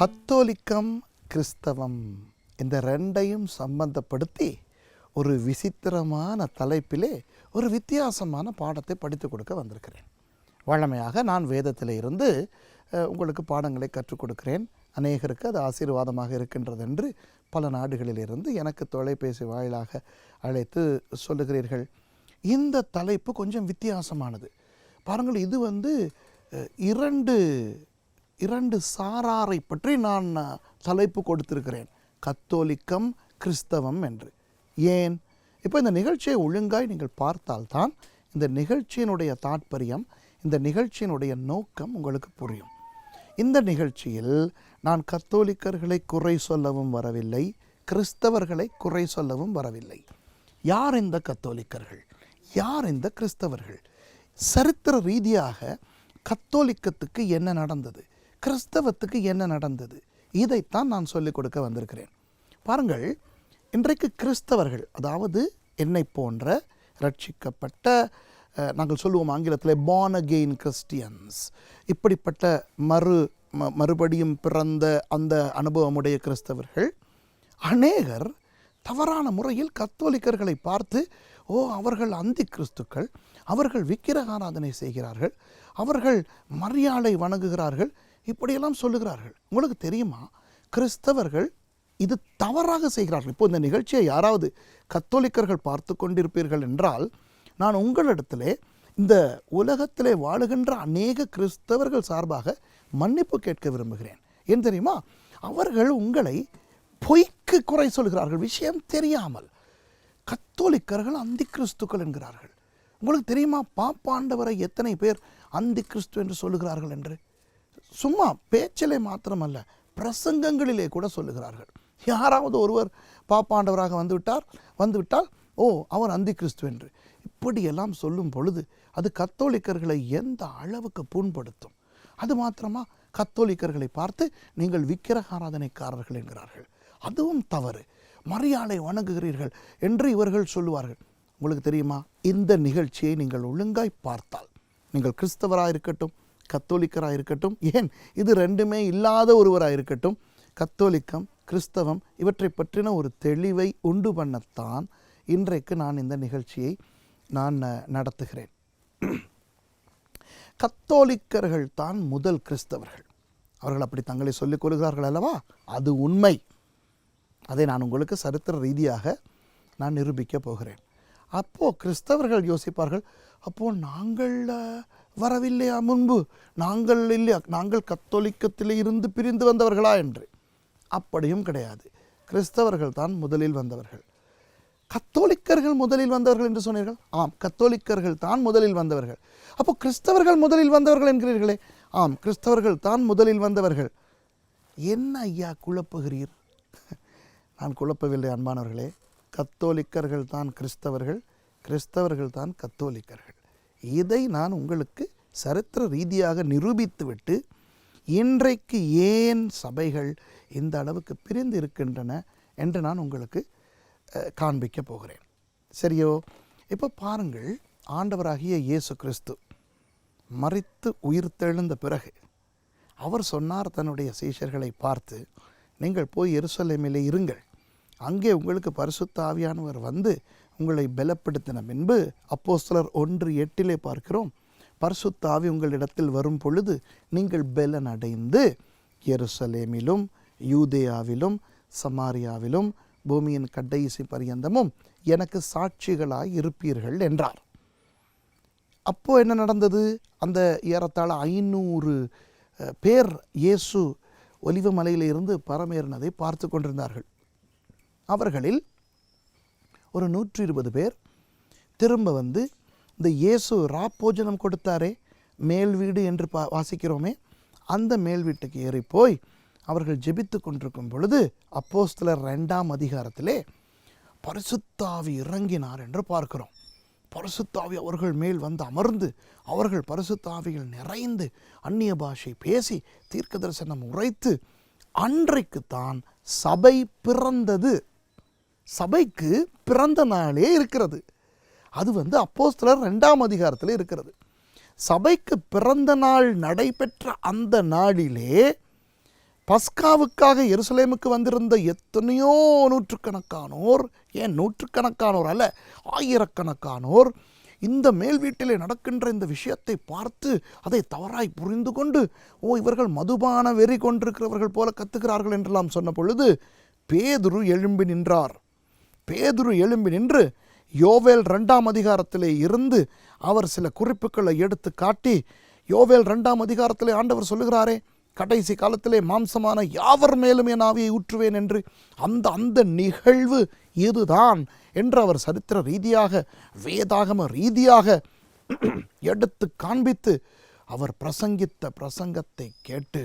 கத்தோலிக்கம், கிறிஸ்தவம் இந்த ரெண்டையும் சம்பந்தப்படுத்தி ஒரு விசித்திரமான தலைப்பிலே ஒரு வித்தியாசமான பாடத்தை படித்து கொடுக்க வந்திருக்கிறேன். வழமையாக நான் வேதத்தில் இருந்து உங்களுக்கு பாடங்களை கற்றுக் கொடுக்கிறேன். அநேகருக்கு அது ஆசீர்வாதமாக இருக்கின்றது என்று பல நாடுகளிலிருந்து எனக்கு தொலைபேசி வாயிலாக அழைத்து சொல்லுகிறீர்கள். இந்த தலைப்பு கொஞ்சம் வித்தியாசமானது. பாருங்கள், இது இரண்டு சாராரை பற்றி நான் தலைப்பு கொடுத்திருக்கிறேன், கத்தோலிக்கம், கிறிஸ்தவம் என்று. ஏன்? இப்போ இந்த நிகழ்ச்சியை ஒழுங்காய் நீங்கள் பார்த்தால்தான் இந்த நிகழ்ச்சியினுடைய தாற்பயம், இந்த நிகழ்ச்சியினுடைய நோக்கம் உங்களுக்கு புரியும். இந்த நிகழ்ச்சியில் நான் கத்தோலிக்கர்களை குறை சொல்லவும் வரவில்லை, கிறிஸ்தவர்களை குறை சொல்லவும் வரவில்லை. யார் இந்த கத்தோலிக்கர்கள், யார் இந்த கிறிஸ்தவர்கள், சரித்திர ரீதியாக கத்தோலிக்கத்துக்கு என்ன நடந்தது, கிறிஸ்தவத்துக்கு என்ன நடந்தது, இதைத்தான் நான் சொல்லிக் கொடுக்க வந்திருக்கிறேன். பாருங்கள், இன்றைக்கு கிறிஸ்தவர்கள், அதாவது என்னை போன்ற ரட்சிக்கப்பட்ட, நாங்கள் சொல்லுவோம் ஆங்கிலத்தில் born again கிறிஸ்டியன்ஸ், இப்படிப்பட்ட மறுபடியும் பிறந்த அந்த அனுபவமுடைய கிறிஸ்தவர்கள் அநேகர் தவறான முறையில் கத்தோலிக்கர்களை பார்த்து, அவர்கள் அந்தி கிறிஸ்துக்கள், அவர்கள் விக்கிரகாராதனை செய்கிறார்கள், அவர்கள் மரியாதை வணங்குகிறார்கள், இப்படியெல்லாம் சொல்லுகிறார்கள். உங்களுக்கு தெரியுமா, கிறிஸ்தவர்கள் இது தவறாக செய்கிறார்கள். இப்போ இந்த நிகழ்ச்சியை யாராவது கத்தோலிக்கர்கள் பார்த்து கொண்டிருப்பீர்கள் என்றால், நான் உங்களிடத்திலே இந்த உலகத்திலே வாழுகின்ற அநேக கிறிஸ்தவர்கள் சார்பாக மன்னிப்பு கேட்க விரும்புகிறேன். ஏன் தெரியுமா, அவர்கள் உங்களை பொய்க்கு குறை சொல்கிறார்கள், விஷயம் தெரியாமல். கத்தோலிக்கர்கள் அந்தி கிறிஸ்துக்கள் என்கிறார்கள். உங்களுக்கு தெரியுமா, பாப்பாண்டவரை எத்தனை பேர் அந்தி கிறிஸ்து என்று சொல்லுகிறார்கள் என்று? சும்மா பேச்சிலே மாத்திரமல்ல, பிரசங்கங்களிலே கூட சொல்லுகிறார்கள். யாராவது ஒருவர் பாப்பாண்டவராக வந்துவிட்டால் அவர் அந்தி கிறிஸ்து என்று இப்படியெல்லாம் சொல்லும் பொழுது அது கத்தோலிக்கர்களை எந்த அளவுக்கு புண்படுத்தும். அது மாத்திரமா, கத்தோலிக்கர்களை பார்த்து நீங்கள் விக்கிரகாராதனைக்காரர்கள் என்கிறார்கள். அதுவும் தவறு. மரியாதை வணங்குகிறீர்கள் என்று இவர்கள் சொல்லுவார்கள். உங்களுக்கு தெரியுமா, இந்த நிகழ்ச்சியை நீங்கள் ஒழுங்காய் பார்த்தால், நீங்கள் கிறிஸ்தவராக இருக்கட்டும், கத்தோலிக்கராக இருக்கட்டும், ஏன் இது ரெண்டுமே இல்லாத ஒருவராக இருக்கட்டும், கத்தோலிக்கம், கிறிஸ்தவம் இவற்றை பற்றின ஒரு தெளிவை உண்டு பண்ணத்தான் இன்றைக்கு நான் இந்த நிகழ்ச்சியை நான் நடத்துகிறேன். கத்தோலிக்கர்கள் தான் முதல் கிறிஸ்தவர்கள். அவர்கள் அப்படி தங்களை சொல்லிக் கொள்கிறார்கள் அல்லவா? அது உண்மை. அதை நான் உங்களுக்கு சரித்திர ரீதியாக நான் நிரூபிக்கப் போகிறேன். அப்போது கிறிஸ்தவர்கள் யோசிப்பார்கள், அப்போது நாங்கள் வரவில்லையா முன்பு, நாங்கள் கத்தோலிக்கத்தில் இருந்து பிரிந்து வந்தவர்களா என்று. அப்படியும் கிடையாது. கிறிஸ்தவர்கள் தான் முதலில் வந்தவர்கள். கத்தோலிக்கர்கள் முதலில் வந்தவர்கள் என்று சொன்னீர்கள். ஆம், கத்தோலிக்கர்கள் தான் முதலில் வந்தவர்கள். அப்போ கிறிஸ்தவர்கள் முதலில் வந்தவர்கள் என்கிறீர்களே. ஆம், கிறிஸ்தவர்கள் தான் முதலில் வந்தவர்கள். என்ன ஐயா குழப்புகிறீர்? நான் குழப்பவில்லை அன்பானவர்களே. கத்தோலிக்கர்கள் தான் கிறிஸ்தவர்கள், கிறிஸ்தவர்கள் தான் கத்தோலிக்கர்கள். இதை நான் உங்களுக்கு சரித்திர ரீதியாக நிரூபித்துவிட்டு, இன்றைக்கு ஏன் சபைகள் இந்த அளவுக்கு பிரிந்து இருக்கின்றன என்று நான் உங்களுக்கு காண்பிக்க போகிறேன். சரியோ? இப்போ பாருங்கள், ஆண்டவராகிய இயேசு கிறிஸ்து மரித்து உயிர்த்தெழுந்த பிறகு அவர் சொன்னார் தன்னுடைய சீஷர்களை பார்த்து, நீங்கள் போய் எருசலேமிலே இருங்கள், அங்கே உங்களுக்கு பரிசுத்த ஆவியானவர் வந்து உங்களை பலப்படுத்தின பின்பு, அப்போஸ்தலர் 1:8 பார்க்கிறோம், பரிசுத்த ஆவி உங்களிடத்தில் வரும் பொழுது நீங்கள் பலன் அடைந்து எருசலேமிலும் யூதேயாவிலும் சமாரியாவிலும் பூமியின் கடைசி பரியந்தமும் எனக்கு சாட்சிகளாய் இருப்பீர்கள் என்றார். அப்போ என்ன நடந்தது? அந்த ஏறத்தாழ 500 பேர் இயேசு ஒலிவ மலையிலிருந்து பரமேறினதை பார்த்து கொண்டிருந்தார்கள். அவர்களில் ஒரு 120 பேர் திரும்ப வந்து, இந்த இயேசு ராப்போஜனம் கொடுத்தாரே, மேல் வீடு என்று வாசிக்கிறோமே, அந்த மேல் வீட்டுக்கு ஏறி போய் அவர்கள் ஜெபித்து கொண்டிருக்கும் பொழுது, அப்போஸ்தலர் 2ஆம் அதிகாரத்திலே பரிசுத்த ஆவி இறங்கினார் என்று பார்க்கிறோம். பரிசுத்த ஆவி அவர்கள் மேல் வந்து அமர்ந்து, அவர்கள் பரிசுத்த ஆவியில் நிறைந்து அந்நிய பாஷை பேசி தீர்க்க தரிசனம் உரைத்து, அன்றைக்குத்தான் சபை பிறந்தது. சபைக்கு பிறந்த நாளே இருக்கிறது. அது அப்போஸ்தலர் 2ஆம் அதிகாரத்தில் இருக்கிறது. சபைக்கு பிறந்த நாள் நடைபெற்ற அந்த நாளிலே பஸ்காவுக்காக எருசலேமுக்கு வந்திருந்த எத்தனையோ நூற்றுக்கணக்கானோர், ஏன் நூற்றுக்கணக்கானோர் அல்ல, ஆயிரக்கணக்கானோர் இந்த மேல் வீட்டிலே நடக்கின்ற இந்த விஷயத்தை பார்த்து அதை தவறாய் புரிந்து கொண்டு, இவர்கள் மதுபான வெறி கொண்டிருக்கிறவர்கள் போல கத்துகிறார்கள் என்றெல்லாம் சொன்ன பொழுது பேதுரு எழும்பி நின்றார். பேதுரு எழும்பி நின்று யோவேல் 2ஆம் அதிகாரத்திலே இருந்து அவர் சில குறிப்புகளை எடுத்து காட்டி, யோவேல் 2ஆம் அதிகாரத்திலே ஆண்டவர் சொல்லுகிறாரே, கடைசி காலத்திலே மாம்சமான யாவர் மேலும் என் ஆவியை ஊற்றுவேன் என்று, அந்த நிகழ்வு இதுதான் என்று அவர் சரித்திர ரீதியாக, வேதாகம ரீதியாக எடுத்து காண்பித்து அவர் பிரசங்கித்த பிரசங்கத்தை கேட்டு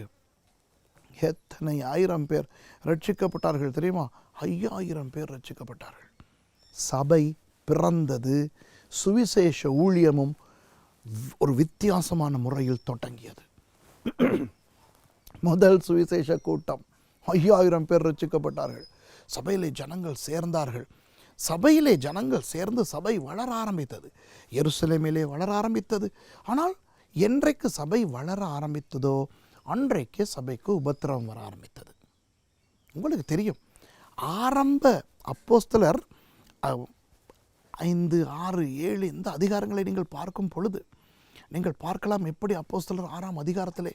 எத்தனை 1000 பேர் ரட்சிக்கப்பட்டார்கள் தெரியுமா? 5000 பேர் ரட்சிக்கப்பட்டார்கள். சபை பிறந்தது. சுவிசேஷ ஊழியமும் ஒரு வித்தியாசமான முறையில் தொடங்கியது. முதல் சுவிசேஷ கூட்டம் 5000 பேர் ரட்சிக்கப்பட்டார்கள். சபையிலே ஜனங்கள் சேர்ந்தார்கள். சபையிலே ஜனங்கள் சேர்ந்து சபை வளர ஆரம்பித்தது. எருசலேமிலே வளர ஆரம்பித்தது. ஆனால் என்றைக்கு சபை வளர ஆரம்பித்ததோ அன்றைக்கு சபைக்கு உபத்திரவம் வர ஆரம்பித்தது. உங்களுக்கு தெரியும், ஆரம்ப அப்போஸ்தலர் 5, 6, 7 இந்த அதிகாரங்களை நீங்கள் பார்க்கும் பொழுது நீங்கள் பார்க்கலாம், எப்படி அப்போஸ்தலர் 6ஆம் அதிகாரத்திலே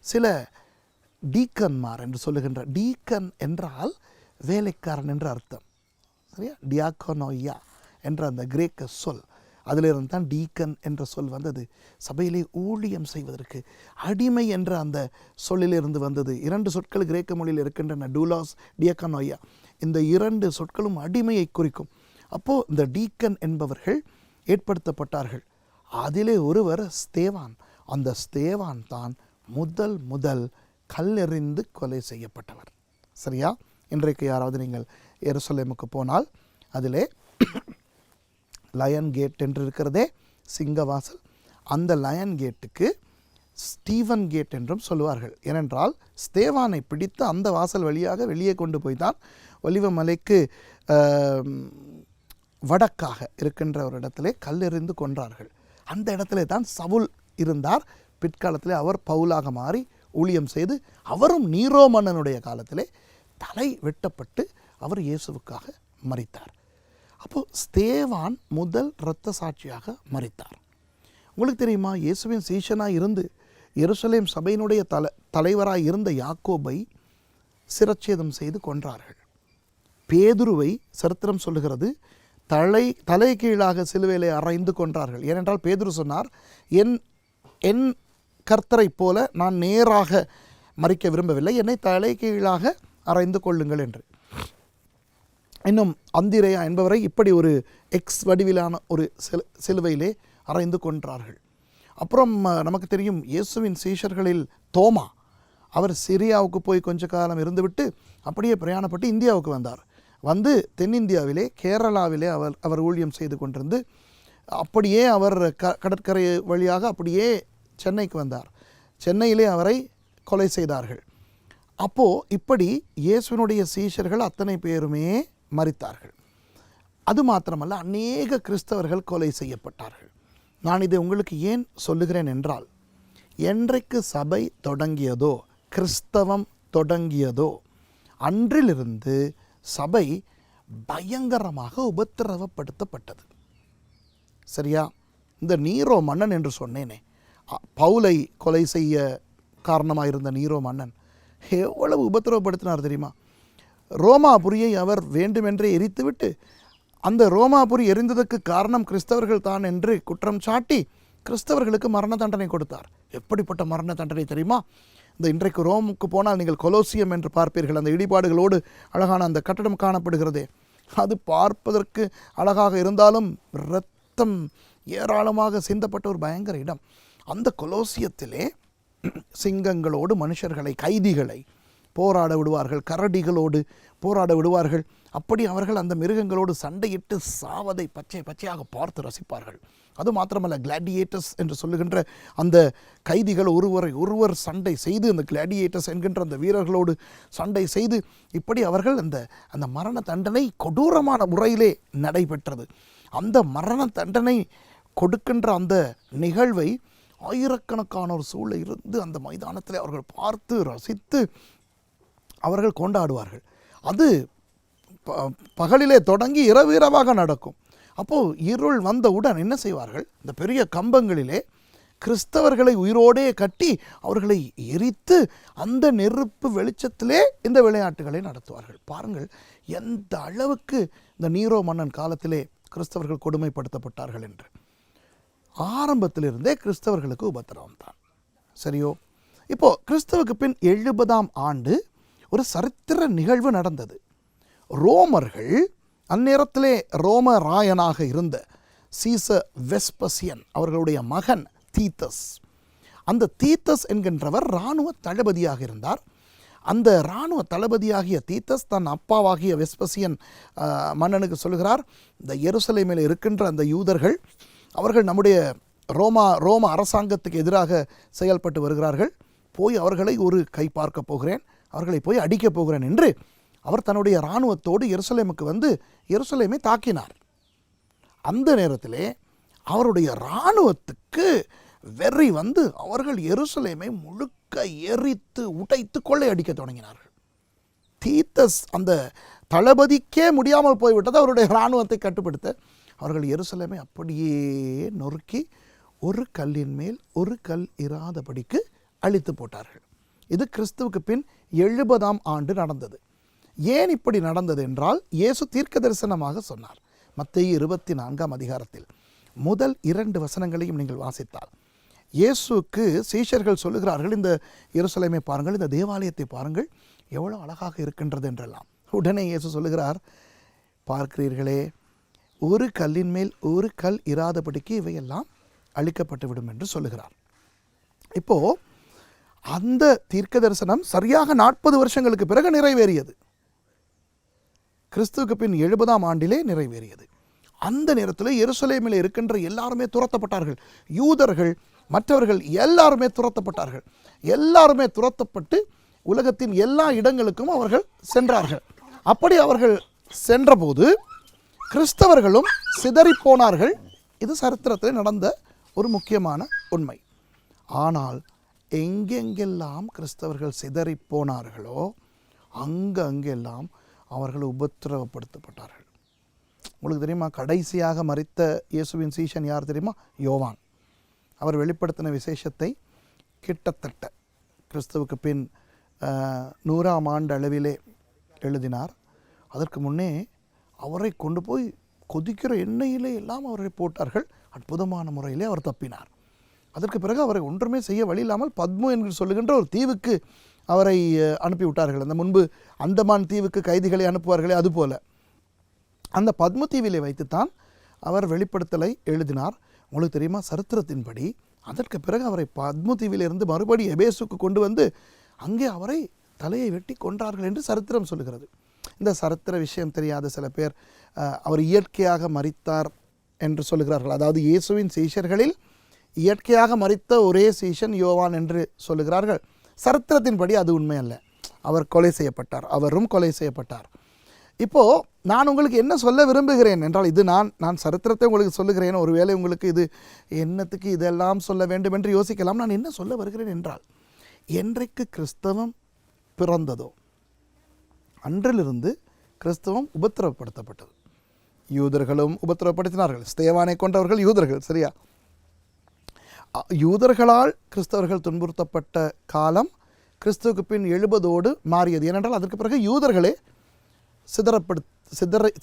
சில டீக்கன்மார் என்று சொல்லுகின்ற, டீக்கன் என்றால் வேலைக்காரன் என்று அர்த்தம், சரியா? டியாக்கனோயா என்ற அந்த கிரேக்க சொல், அதிலிருந்து தான் டீக்கன் என்ற சொல் வந்தது. சபையிலே ஊழியம் செய்வதற்கு அடிமை என்ற அந்த சொல்லிலிருந்து வந்தது. 2 சொற்கள் கிரேக்க மொழியில் இருக்கின்றன, டூலாஸ், டியாக்கனோயா. இந்த 2 சொற்களும் அடிமையை குறிக்கும். அப்போது இந்த டீக்கன் என்பவர்கள் ஏற்படுத்தப்பட்டார்கள். அதிலே ஒருவர் ஸ்தேவான். அந்த ஸ்தேவான் தான் முதல் கல்லெறிந்து கொலை செய்யப்பட்டவர், சரியா? இன்றைக்கு யாராவது நீங்கள் எருசலேமுக்கு போனால் அதிலே லயன் கேட் என்று இருக்கிறதே, சிங்கவாசல், அந்த லயன் கேட்டுக்கு ஸ்டீவன் கேட் என்றும் சொல்லுவார்கள். ஏனென்றால் ஸ்தேவானை பிடித்து அந்த வாசல் வழியாக வெளியே கொண்டு போய் தான் ஒலிவ மலைக்கு வடக்காக இருக்கின்ற ஒரு இடத்திலே கல்லெறிந்து கொன்றார்கள். அந்த இடத்திலே தான் சவுல் இருந்தார். பிற்காலத்திலே அவர் பவுலாக மாறி ஊழியம் செய்து, அவரும் நீரோ மன்னனுடைய காலத்திலே தலை வெட்டப்பட்டு அவர் இயேசுவுக்காக மரித்தார். அப்போது ஸ்தேவான் முதல் இரத்த சாட்சியாக மரித்தார். உங்களுக்கு தெரியுமா, இயேசுவின் சீஷனாக இருந்து எருசலேம் சபையினுடைய தலைவராக இருந்த யாக்கோபை சிரச்சேதம் செய்து கொன்றார்கள். பேதுருவை சரித்திரம் சொல்லுகிறது தலை கீழாக சிலுவையிலே அறைந்து கொன்றார்கள். ஏனென்றால் பேதுரு சொன்னார், என் கர்த்தரை போல நான் நேராக மரிக்க விரும்பவில்லை, என்னை தலை கீழாக அறைந்து கொள்ளுங்கள் என்று. இன்னும் அந்திரேயா என்பவரை இப்படி ஒரு எக்ஸ் வடிவிலான ஒரு சிலுவையிலே அறைந்து கொன்றார்கள். அப்புறம் நமக்கு தெரியும், இயேசுவின் சீஷர்களில் தோமா, அவர் சிரியாவுக்கு போய் கொஞ்ச காலம் இருந்துவிட்டு அப்படியே பிரயாணப்பட்டு இந்தியாவுக்கு வந்தார். வந்து தென்னிந்தியாவிலே கேரளாவிலே அவர் ஊழியம் செய்து கொண்டிருந்து அப்படியே அவர் கடற்கரை வழியாக அப்படியே சென்னைக்கு வந்தார். சென்னையிலே அவரை கொலை செய்தார்கள். அப்போது இப்படி இயேசுவினுடைய சீஷர்கள் அத்தனை பேருமே மரித்தார்கள். அது மாத்திரமல்ல, அநேக கிறிஸ்தவர்கள் கொலை செய்யப்பட்டார்கள். நான் இதை உங்களுக்கு ஏன் சொல்லுகிறேன் என்றால், என்றைக்கு சபை தொடங்கியதோ, கிறிஸ்தவம் தொடங்கியதோ, அன்றிலிருந்து சபை பயங்கரமாக உபத்திரவப்படுத்தப்பட்டது, சரியா? இந்த நீரோ மன்னன் என்று சொன்னேனே, பவுலை கொலை செய்ய காரணமாக இருந்த நீரோ மன்னன் எவ்வளவு உபத்திரவப்படுத்தினார் தெரியுமா? ரோமாபுரியை அவர் வேண்டுமென்றே எரித்துவிட்டு, அந்த ரோமாபுரி எரிந்ததற்கு காரணம் கிறிஸ்தவர்கள் தான் என்று குற்றம் சாட்டி கிறிஸ்தவர்களுக்கு மரண தண்டனை கொடுத்தார். எப்படிப்பட்ட மரண தண்டனை தெரியுமா? இந்த இன்றைக்கு ரோமுக்கு போனால் நீங்கள் கொலோசியம் என்று பார்ப்பீர்கள். அந்த இடிபாடுகளோடு அழகான அந்த கட்டடம் காணப்படுகிறதே, அது பார்ப்பதற்கு அழகாக இருந்தாலும் இரத்தம் ஏராளமாக சிந்தப்பட்ட ஒரு பயங்கர இடம். அந்த கொலோசியத்திலே சிங்கங்களோடு மனுஷர்களை, கைதிகளை போராட விடுவார்கள், கரடிகளோடு போராட விடுவார்கள். அப்படி அவர்கள் அந்த மிருகங்களோடு சண்டையிட்டு சாவதை பச்சையாக பார்த்து ரசிப்பார்கள். அது மாத்திரமல்ல, கிளாடியேட்டர்ஸ் என்று சொல்லுகின்ற அந்த கைதிகள் ஒருவர் சண்டை செய்து, அந்த கிளாடியேட்டர்ஸ் என்கின்ற அந்த வீரர்களோடு சண்டை செய்து, இப்படி அவர்கள் அந்த மரண தண்டனை கொடூரமான முறையிலே நடைபெற்றது. அந்த மரண தண்டனை கொடுக்கின்ற அந்த நிகழ்வை ஆயிரக்கணக்கானோர் சூழ இருந்து அந்த மைதானத்தில் அவர்கள் பார்த்து ரசித்து அவர்கள் கொண்டாடுவார்கள். அது பகலிலே தொடங்கி இரவாக நடக்கும். அப்போது இருள் வந்தவுடன் என்ன செய்வார்கள், இந்த பெரிய கம்பங்களிலே கிறிஸ்தவர்களை உயிரோடே கட்டி அவர்களை எரித்து அந்த நெருப்பு வெளிச்சத்திலே இந்த விளையாட்டுகளை நடத்துவார்கள். பாருங்கள் எந்த அளவுக்கு இந்த நீரோ மன்னன் காலத்திலே கிறிஸ்தவர்கள் கொடுமைப்படுத்தப்பட்டார்கள் என்று. ஆரம்பத்திலிருந்தே கிறிஸ்தவர்களுக்கு உபத்திரவம் தான். சரியோ? இப்போது கிறிஸ்தவுக்கு பின் 70ஆம் ஆண்டு ஒரு சரித்திர நிகழ்வு நடந்தது. ரோமர்கள் அந்நேரத்திலே ரோம ராயனாக இருந்த சீசர் வெஸ்பசியன் அவர்களுடைய மகன் தீத்தஸ், அந்த தீத்தஸ் என்கின்றவர் இராணுவ தளபதியாக இருந்தார். அந்த இராணுவ தளபதியாகிய தீத்தஸ் தன் அப்பாவாகிய வெஸ்பசியன் மன்னனுக்கு சொல்கிறார், இந்த எருசலேமில் இருக்கின்ற அந்த யூதர்கள் அவர்கள் நம்முடைய ரோம அரசாங்கத்துக்கு எதிராக செயல்பட்டு வருகிறார்கள், போய் அவர்களை ஒரு கை பார்க்க போகிறேன், அவர்களை போய் அடிக்கப் போகிறேன் என்று அவர் தன்னுடைய இராணுவத்தோடு எருசலேமுக்கு வந்து எருசலேமை தாக்கினார். அந்த நேரத்திலே அவருடைய இராணுவத்துக்கு வெறி வந்து அவர்கள் எருசலேமை முழுக்க எரித்து உடைத்து கொள்ளையடிக்க தொடங்கினார்கள். தீத்தஸ் அந்த தளபதிக்கே முடியாமல் போய்விட்டது அவருடைய இராணுவத்தை கட்டுப்படுத்த. அவர்கள் எருசலேமை அப்படியே நொறுக்கி ஒரு கல்லின் மேல் ஒரு கல் இராதபடிக்கு அழித்து போட்டார்கள். இது கிறிஸ்துவுக்கு பின் 70ஆம் ஆண்டு நடந்தது. ஏன் இப்படி நடந்தது என்றால், இயேசு தீர்க்க தரிசனமாக சொன்னார். மத்தேயு 24ஆம் அதிகாரத்தில் முதல் 2 வசனங்களையும் நீங்கள் வாசித்தால், இயேசுக்கு சீஷர்கள் சொல்லுகிறார்கள், இந்த எருசலேமை பாருங்கள், இந்த தேவாலயத்தை பாருங்கள், எவ்வளோ அழகாக இருக்கின்றது என்றெல்லாம். உடனே இயேசு சொல்லுகிறார், பார்க்கிறீர்களே, ஒரு கல்லின் மேல் ஒரு கல் இராதபடிக்கு இவையெல்லாம் அழிக்கப்பட்டு விடும் என்று சொல்லுகிறார். இப்போது அந்த தீர்க்க தரிசனம் சரியாக 40 வருஷங்களுக்கு பிறகு நிறைவேறியது. கிறிஸ்துவுக்கு பின் 70ஆம் ஆண்டிலே நிறைவேறியது. அந்த நேரத்தில் எருசலேமில் இருக்கின்ற எல்லாருமே துரத்தப்பட்டார்கள். யூதர்கள் மற்றவர்கள் எல்லாருமே துரத்தப்பட்டார்கள். எல்லாருமே துரத்தப்பட்டு உலகத்தின் எல்லா இடங்களுக்கும் அவர்கள் சென்றார்கள். அப்படி அவர்கள் சென்றபோது கிறிஸ்தவர்களும் சிதறிப்போனார்கள். இது சரித்திரத்தில் நடந்த ஒரு முக்கியமான உண்மை. ஆனால் எங்கெங்கெல்லாம் கிறிஸ்தவர்கள் சிதறிப்போனார்களோ அங்கெல்லாம் அவர்கள் உபத்திரவப்படுத்தப்பட்டார்கள். உங்களுக்கு தெரியுமா, கடைசியாக மரித்த இயேசுவின் சீஷன் யார் தெரியுமா? யோவான். அவர் வெளிப்படுத்தின விசேஷத்தை கிட்டத்தட்ட கிறிஸ்துவுக்கு பின் 100ஆம் ஆண்டு அளவிலே எழுதினார். அதற்கு முன்னே அவரை கொண்டு போய் கொதிக்கிற எண்ணெயிலே எல்லாம் அவரை போட்டார்கள். அற்புதமான முறையிலே அவர் தப்பினார். அதற்கு பிறகு அவரை ஒன்றுமே செய்ய வழி இல்லாமல் பத்மு என்று சொல்லுகின்ற ஒரு தீவுக்கு அவரை அனுப்பிவிட்டார்கள். அந்த முன்பு அந்தமான் தீவுக்கு கைதிகளை அனுப்புவார்களே அதுபோல அந்த பத்மு தீவிலே வைத்துத்தான் அவர் வெளிப்படுத்தலை எழுதினார். உங்களுக்கு தெரியுமா, சரித்திரத்தின்படி அதற்கு பிறகு அவரை பத்மு தீவிலிருந்து மறுபடி எபேசுக்கு கொண்டு வந்து அங்கே அவரை தலையை வெட்டி கொன்றார்கள் என்று சரித்திரம் சொல்லுகிறது. இந்த சரித்திர விஷயம் தெரியாத சில பேர் அவர் இயற்கையாக மரித்தார் என்று சொல்லுகிறார்கள். அதாவது இயேசுவின் சீஷர்களில் இயற்கையாக மரித்த ஒரே சீஷன் யோவான் என்று சொல்லுகிறார்கள். சரித்திரத்தின்படி அது உண்மை அல்ல. அவர் கொலை செய்யப்பட்டார், அவரும் கொலை செய்யப்பட்டார். இப்போது நான் உங்களுக்கு என்ன சொல்ல விரும்புகிறேன் என்றால், இது நான் சரித்திரத்தை உங்களுக்கு சொல்லுகிறேன். ஒருவேளை உங்களுக்கு இது என்னத்துக்கு இதெல்லாம் சொல்ல வேண்டும் என்று யோசிக்கலாம். நான் என்ன சொல்ல வருகிறேன் என்றால், என்றைக்கு கிறிஸ்தவம் பிறந்ததோ அன்றிலிருந்து கிறிஸ்தவம் உபத்திரவப்படுத்தப்பட்டது. யூதர்களும் உபத்திரவப்படுத்தினார்கள். ஸ்தேவானை கொண்டவர்கள் யூதர்கள், சரியா? யூதர்களால் கிறிஸ்தவர்கள் துன்புறுத்தப்பட்ட காலம் கிறிஸ்துவுக்கு பின் 70ஓடு மாறியது. ஏனென்றால் அதற்கு பிறகு யூதர்களே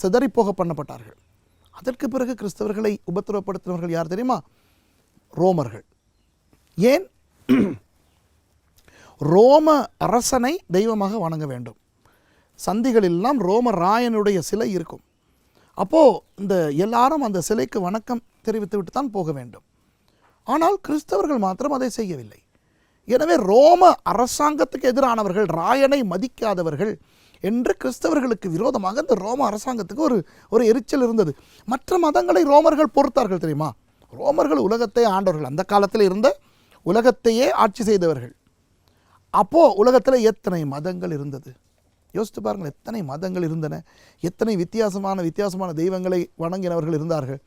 சிதறிப்போக பண்ணப்பட்டார்கள். அதற்கு பிறகு கிறிஸ்தவர்களை உபத்திரவப்படுத்தினவர்கள் யார் தெரியுமா? ரோமர்கள். ஏன்? ரோம அரசனை தெய்வமாக வணங்க வேண்டும். சந்திகளெல்லாம் ரோம ராயனுடைய சிலை இருக்கும். அப்போது இந்த எல்லாரும் அந்த சிலைக்கு வணக்கம் தெரிவித்துவிட்டு தான் போக வேண்டும். ஆனால் கிறிஸ்தவர்கள் மாத்திரம் அதை செய்யவில்லை. எனவே ரோம அரசாங்கத்துக்கு எதிரானவர்கள், ராயனை மதிக்காதவர்கள் என்று கிறிஸ்தவர்களுக்கு விரோதமாக இந்த ரோம அரசாங்கத்துக்கு ஒரு எரிச்சல் இருந்தது. மற்ற மதங்களை ரோமர்கள் பொறுத்தார்கள் தெரியுமா? ரோமர்கள் உலகத்தை ஆண்டவர்கள், அந்த காலத்தில் இருந்த உலகத்தையே ஆட்சி செய்தவர்கள். அப்போது உலகத்தில் எத்தனை மதங்கள் இருந்தது யோசித்து பாருங்கள். எத்தனை மதங்கள் இருந்தன, எத்தனை வித்தியாசமான தெய்வங்களை வணங்கினவர்கள் இருந்தார்கள்.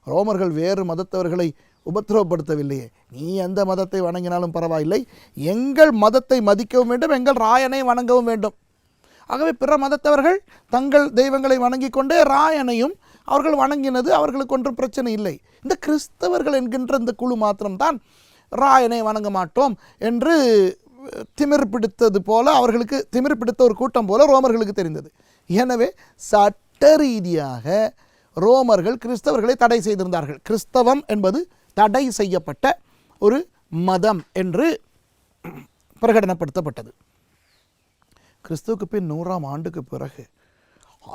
ரோமர்கள் வேறு மதத்தவர்களை உபத்திரவப்படுத்தவில்லையே. நீ எந்த மதத்தை வணங்கினாலும் பரவாயில்லை, எங்கள் மதத்தை மதிக்கவும் வேண்டும், எங்கள் ராயனை வணங்கவும் வேண்டும். ஆகவே பிற மதத்தவர்கள் தங்கள் தெய்வங்களை வணங்கி கொண்டே ராயனையும் அவர்கள் வணங்கினது அவர்களுக்கு ஒன்றும் பிரச்சனை இல்லை. இந்த கிறிஸ்தவர்கள் என்கின்ற இந்த குழு மாத்திரம்தான் ராயனை வணங்க மாட்டோம் என்று திமிர் பிடித்தது போல, அவர்களுக்கு திமிர் பிடித்த ஒரு கூட்டம் போல ரோமர்களுக்கு தெரிந்தது. எனவே சட்ட ரீதியாக ரோமர்கள் கிறிஸ்தவர்களை தடை செய்திருந்தார்கள். கிறிஸ்தவம் என்பது தடை செய்யப்பட்ட ஒரு மதம் என்று பிரகடனப்படுத்தப்பட்டது. கிறிஸ்துவுக்கு பின் 100ஆம் ஆண்டுக்கு பிறகு,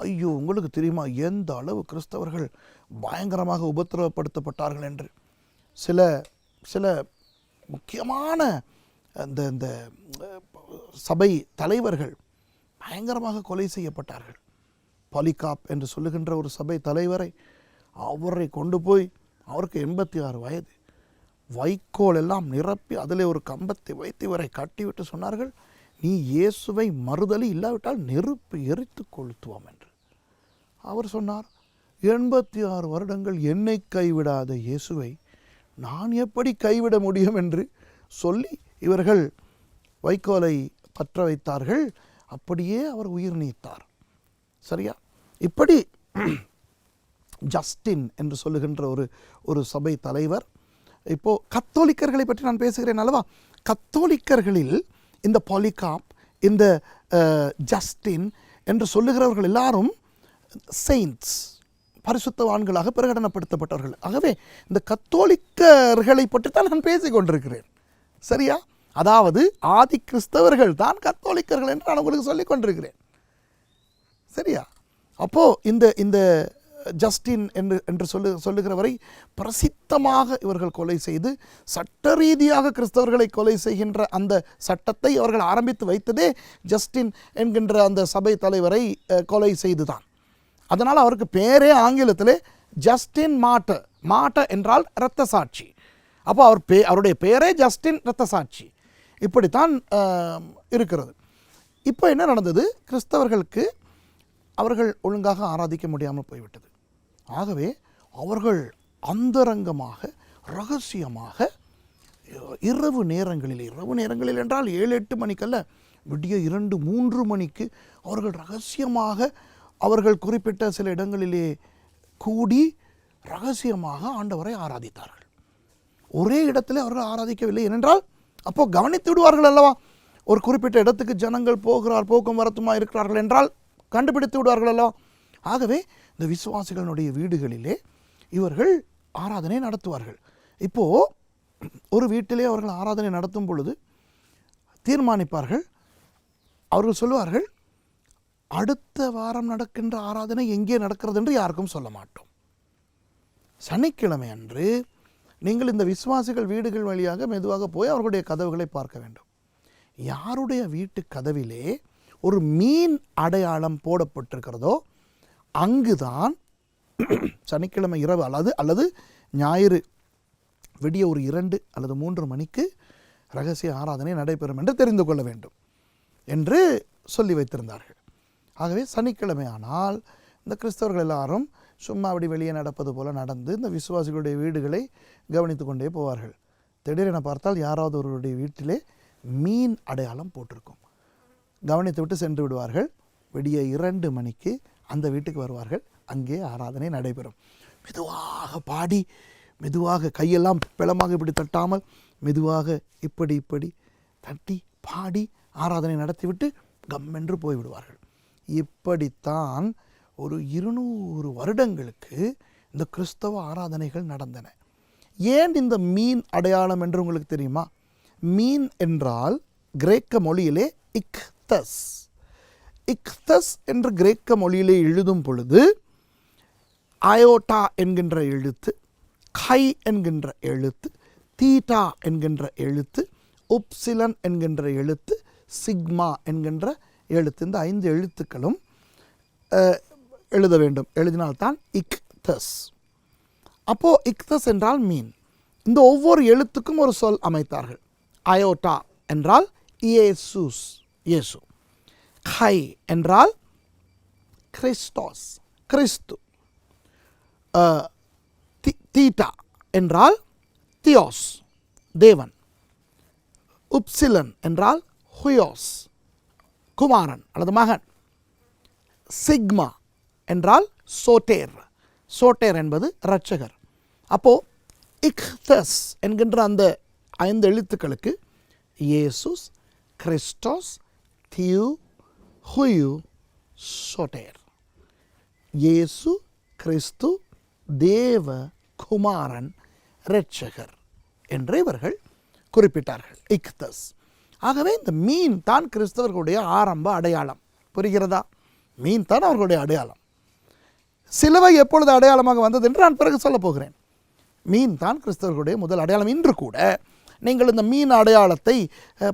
ஐயோ உங்களுக்கு தெரியுமா எந்த அளவு கிறிஸ்தவர்கள் பயங்கரமாக உபத்திரவப்படுத்தப்பட்டார்கள் என்று சில சில முக்கியமான இந்த சபை தலைவர்கள் பயங்கரமாக கொலை செய்யப்பட்டார்கள். பாலிகாப் என்று சொல்லுகின்ற ஒரு சபை தலைவரை, அவரை கொண்டு போய், அவருக்கு 86 வயது, வைக்கோல் எல்லாம் நிரப்பி அதில் ஒரு கம்பத்தை வைத்து இவரை கட்டிவிட்டு சொன்னார்கள், நீ இயேசுவை மறுதலி இல்லாவிட்டால் நெருப்பு எரித்து கொளுத்துவோம் என்று. அவர் சொன்னார், 86 வருடங்கள் என்னை கைவிடாத இயேசுவை நான் எப்படி கைவிட முடியும் என்று சொல்லி இவர்கள் வைக்கோலை பற்ற வைத்தார்கள். அப்படியே அவர் உயிர் நீத்தார். சரியா? இப்படி ஜஸ்டின் என்று சொல்லுகின்ற ஒரு சபை தலைவர். இப்போ கத்தோலிக்கர்களை பற்றி நான் பேசுகிறேன் அல்லவா? கத்தோலிக்கர்களில் இந்த பாலிகாப், இந்த ஜஸ்டின் என்று சொல்லுகிறவர்கள் எல்லாரும் செயின்ட்ஸ், பரிசுத்தவான்களாக பிரகடனப்படுத்தப்பட்டவர்கள். ஆகவே இந்த கத்தோலிக்கர்களை பற்றித்தான் நான் பேசிக் கொண்டிருக்கிறேன். சரியா? அதாவது ஆதி கிறிஸ்தவர்கள் தான் கத்தோலிக்கர்கள் என்று நான் உங்களுக்கு சொல்லிக் கொண்டிருக்கிறேன். சரியா? அப்போ இந்த ஜஸ்டின் என்று சொல்லுகிறவரை பிரசித்தமாக இவர்கள் கொலை செய்து, சட்ட ரீதியாக கிறிஸ்தவர்களை கொலை செய்கின்ற அந்த சட்டத்தை அவர்கள் ஆரம்பித்து வைத்ததே ஜஸ்டின் என்கின்ற அந்த சபை தலைவரை கொலை செய்துதான். அதனால் அவருக்கு பேரே ஆங்கிலத்திலே ஜஸ்டின் மாட்ட என்றால் இரத்த சாட்சி. அப்போ அவருடைய பேரே ஜஸ்டின் இரத்த சாட்சி. இப்படித்தான் இருக்கிறது. இப்போ என்ன நடந்தது? கிறிஸ்தவர்களுக்கு அவர்கள் ஒழுங்காக ஆராதிக்க முடியாமல் போய்விட்டது. ஆகவே அவர்கள் அந்தரங்கமாக இரகசியமாக இரவு நேரங்களில் என்றால் 7-8 மணிக்கல்ல, விடிய 2-3 மணிக்கு அவர்கள் இரகசியமாக அவர்கள் குறிப்பிட்ட சில இடங்களிலே கூடி இரகசியமாக ஆண்டவரை ஆராதித்தார்கள். ஒரே இடத்திலே அவர்கள் ஆராதிக்கவில்லை. ஏனென்றால் அப்போ கவனித்து விடுவார்கள் அல்லவா? ஒரு குறிப்பிட்ட இடத்துக்கு ஜனங்கள் போக்கும் வரத்துமா இருக்கிறார்கள் என்றால் கண்டுபிடித்து விடுவார்கள் அல்லவா? ஆகவே இந்த விசுவாசிகளுடைய வீடுகளிலே இவர்கள் ஆராதனை நடத்துவார்கள். இப்போது ஒரு வீட்டிலே அவர்கள் ஆராதனை நடத்தும் பொழுது தீர்மானிப்பார்கள். அவர்கள் சொல்லுவார்கள், அடுத்த வாரம் நடக்கின்ற ஆராதனை எங்கே நடக்கிறது என்று யாருக்கும் சொல்ல மாட்டோம். சனிக்கிழமை அன்று நீங்கள் இந்த விசுவாசிகள் வீடுகள் வழியாக மெதுவாக போய் அவர்களுடைய கதவுகளை பார்க்க வேண்டும். யாருடைய வீட்டு கதவிலே ஒரு மீன் அடையாளம் போடப்பட்டிருக்கிறதோ அங்குதான் சனிக்கிழமை இரவு அல்லது ஞாயிறு விடிய ஒரு 2 அல்லது 3 மணிக்கு இரகசிய ஆராதனை நடைபெறும் என்று தெரிந்து கொள்ள வேண்டும் என்று சொல்லி வைத்திருந்தார்கள். ஆகவே சனிக்கிழமை ஆனால் இந்த கிறிஸ்தவர்கள் எல்லாரும் சும்மா அப்படி வெளியே நடப்பது போல நடந்து இந்த விசுவாசிகளுடைய வீடுகளை கவனித்து கொண்டே போவார்கள். திடீரென பார்த்தால் யாராவது ஒருவருடைய வீட்டிலே மீன் அடையாளம் போட்டிருக்கும். கவனித்து விட்டு சென்று விடுவார்கள். விடிய 2 மணிக்கு அந்த வீட்டுக்கு வருவார்கள். அங்கே ஆராதனை நடைபெறும். மெதுவாக பாடி, மெதுவாக கையெல்லாம் பிளமாக இப்படி தட்டாமல் மெதுவாக இப்படி தட்டி பாடி ஆராதனை நடத்திவிட்டு கம்மென்று போய்விடுவார்கள். இப்படித்தான் ஒரு 200 வருடங்களுக்கு இந்த கிறிஸ்தவ ஆராதனைகள் நடந்தன. ஏன் இந்த மீன் அடையாளம் என்று உங்களுக்கு தெரியுமா? மீன் என்றால் கிரேக்க மொழியிலே இக்தஸ் என்று கிரேக்க மொழியிலே எழுதும் பொழுது அயோட்டா என்கின்ற எழுத்து, கை என்கின்ற எழுத்து, தீட்டா என்கின்ற எழுத்து, உப்சிலன் என்கின்ற எழுத்து, சிக்மா என்கின்ற எழுத்து, இந்த 5 எழுத்துக்களும் எழுத வேண்டும். எழுதினால்தான் இக்தஸ். அப்போது இக்தஸ் என்றால் மீன். இந்த ஒவ்வொரு எழுத்துக்கும் ஒரு சொல் அமைத்தார்கள். அயோட்டா என்றால் இயேசுஸ், இயேசு. கை என்றால் கிறிஸ்டோஸ், கிறிஸ்து. தீட்டா என்றால் தியோஸ், தேவன். உப்சிலன் என்றால் ஹுயோஸ், குமாரன் அல்லது மகன். சிக்மா என்றால் சோட்டேர். சோட்டேர் என்பது இரட்சகர். அப்போது இக்தஸ் என்கின்ற அந்த 5 எழுத்துக்களுக்கு இயேசுஸ், கிறிஸ்டோஸ், தியூ, ஹுயு, சோட்டேர். இயேசு, கிறிஸ்து, தேவ குமாரன், இரட்சகர் என்று இவர்கள் குறிப்பிட்டார்கள். இக்தஸ். ஆகவே இந்த மீன் தான் கிறிஸ்தவர்களுடைய ஆரம்ப அடையாளம். புரிகிறதா? மீன் தான் அவர்களுடைய அடையாளம். சிலுவை எப்பொழுது அடையாளமாக வந்தது என்று நான் பிறகு சொல்ல போகிறேன். மீன் தான் கிறிஸ்தவர்களுடைய முதல் அடையாளம். இன்று கூட நீங்கள் இந்த மீன் அடையாளத்தை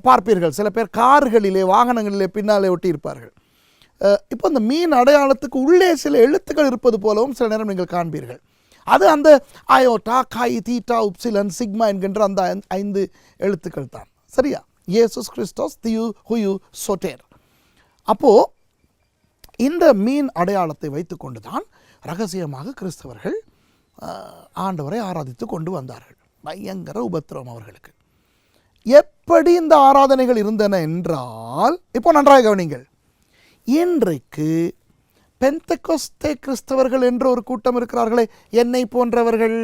பார்ப்பீர்கள். சில பேர் கார்களிலே, வாகனங்களிலே பின்னாலே ஒட்டியிருப்பார்கள். இப்போ இந்த மீன் அடையாளத்துக்கு உள்ளே சில எழுத்துக்கள் இருப்பது போலவும் சில நேரம் நீங்கள் காண்பீர்கள். அது அந்த அயோட்டா, கை, தீட்டா, உப்சிலன், சிக்மா என்கின்ற அந்த 5 எழுத்துக்கள் தான். சரியா? இயேசுஸ், கிறிஸ்டோஸ், தியூ, ஹுயு, சோட்டேர். அப்போது இந்த மீன் அடையாளத்தை வைத்து கொண்டு தான் ரகசியமாக கிறிஸ்தவர்கள் ஆண்டவரை ஆராதித்து கொண்டு வந்தார்கள். பயங்கர உபத்திரவம் அவர்களுக்கு. எப்படி இந்த ஆராதனைகள் இருந்தன என்றால், இப்போ நன்றாக கவனிங்கள். இன்றைக்கு பெந்தெகொஸ்தே கிறிஸ்தவர்கள் என்ற ஒரு கூட்டம் இருக்கிறார்களே, என்னை போன்றவர்கள்.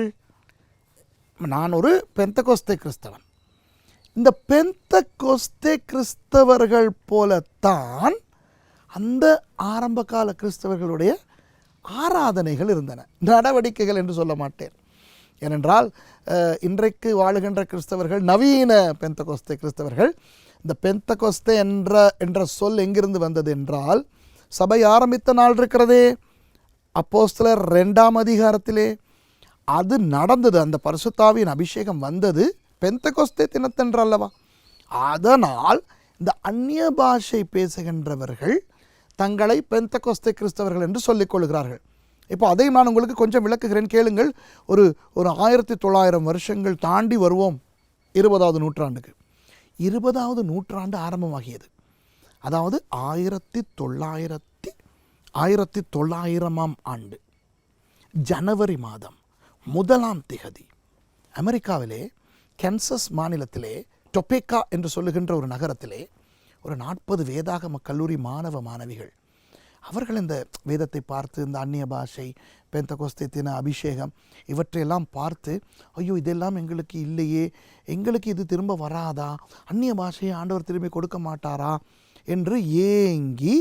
நான் ஒரு பெந்தெகொஸ்தே கிறிஸ்தவன். இந்த பெந்தெகொஸ்தே கிறிஸ்தவர்கள் போலத்தான் அந்த ஆரம்பகால கிறிஸ்தவர்களுடைய ஆராதனைகள் இருந்தன. நடவடிக்கைகள் என்று சொல்ல மாட்டேன். ஏனென்றால் இன்றைக்கு வாழுகின்ற கிறிஸ்தவர்கள் நவீன பெந்தெகொஸ்தே கிறிஸ்தவர்கள். இந்த பெந்தெகொஸ்தே என்ற சொல் எங்கிருந்து வந்தது என்றால், சபை ஆரம்பித்த நாள் இருக்கிறதே, அப்போஸ்தலர் 2ஆம் அதிகாரத்திலே அது நடந்தது. அந்த பரிசுத்தாவியின் அபிஷேகம் வந்தது பெந்தெகொஸ்தே தினத்தன்று அல்லவா? அதனால் இந்த அந்நிய பாஷை பேசுகின்றவர்கள் தங்களை பெந்தெகொஸ்தே கிறிஸ்தவர்கள் என்று சொல்லிக் கொள்கிறார்கள். இப்போ அதை நான் உங்களுக்கு கொஞ்சம் விளக்குகிறேன், கேளுங்கள். ஒரு 1900 வருஷங்கள் தாண்டி வருவோம் 20வது நூற்றாண்டுக்கு. 20வது நூற்றாண்டு ஆரம்பமாகியது. அதாவது 1900ஆம் ஆண்டு ஜனவரி மாதம் 1ஆம் திகதி அமெரிக்காவிலே கன்சஸ் மாநிலத்திலே டொபேக்கா என்று சொல்லுகின்ற ஒரு நகரத்திலே ஒரு 40 வேதாகம கல்லூரி மாணவ மாணவிகள் அவர்கள் இந்த வேதத்தை பார்த்து, இந்த அந்நிய பாஷை, பெந்தெகொஸ்தே தின அபிஷேகம் இவற்றையெல்லாம் பார்த்து, ஐயோ இதெல்லாம் எங்களுக்கு இல்லையே, எங்களுக்கு இது திரும்ப வராதா, அந்நிய பாஷையை ஆண்டவர் திரும்பி கொடுக்க மாட்டாரா என்று ஏங்கி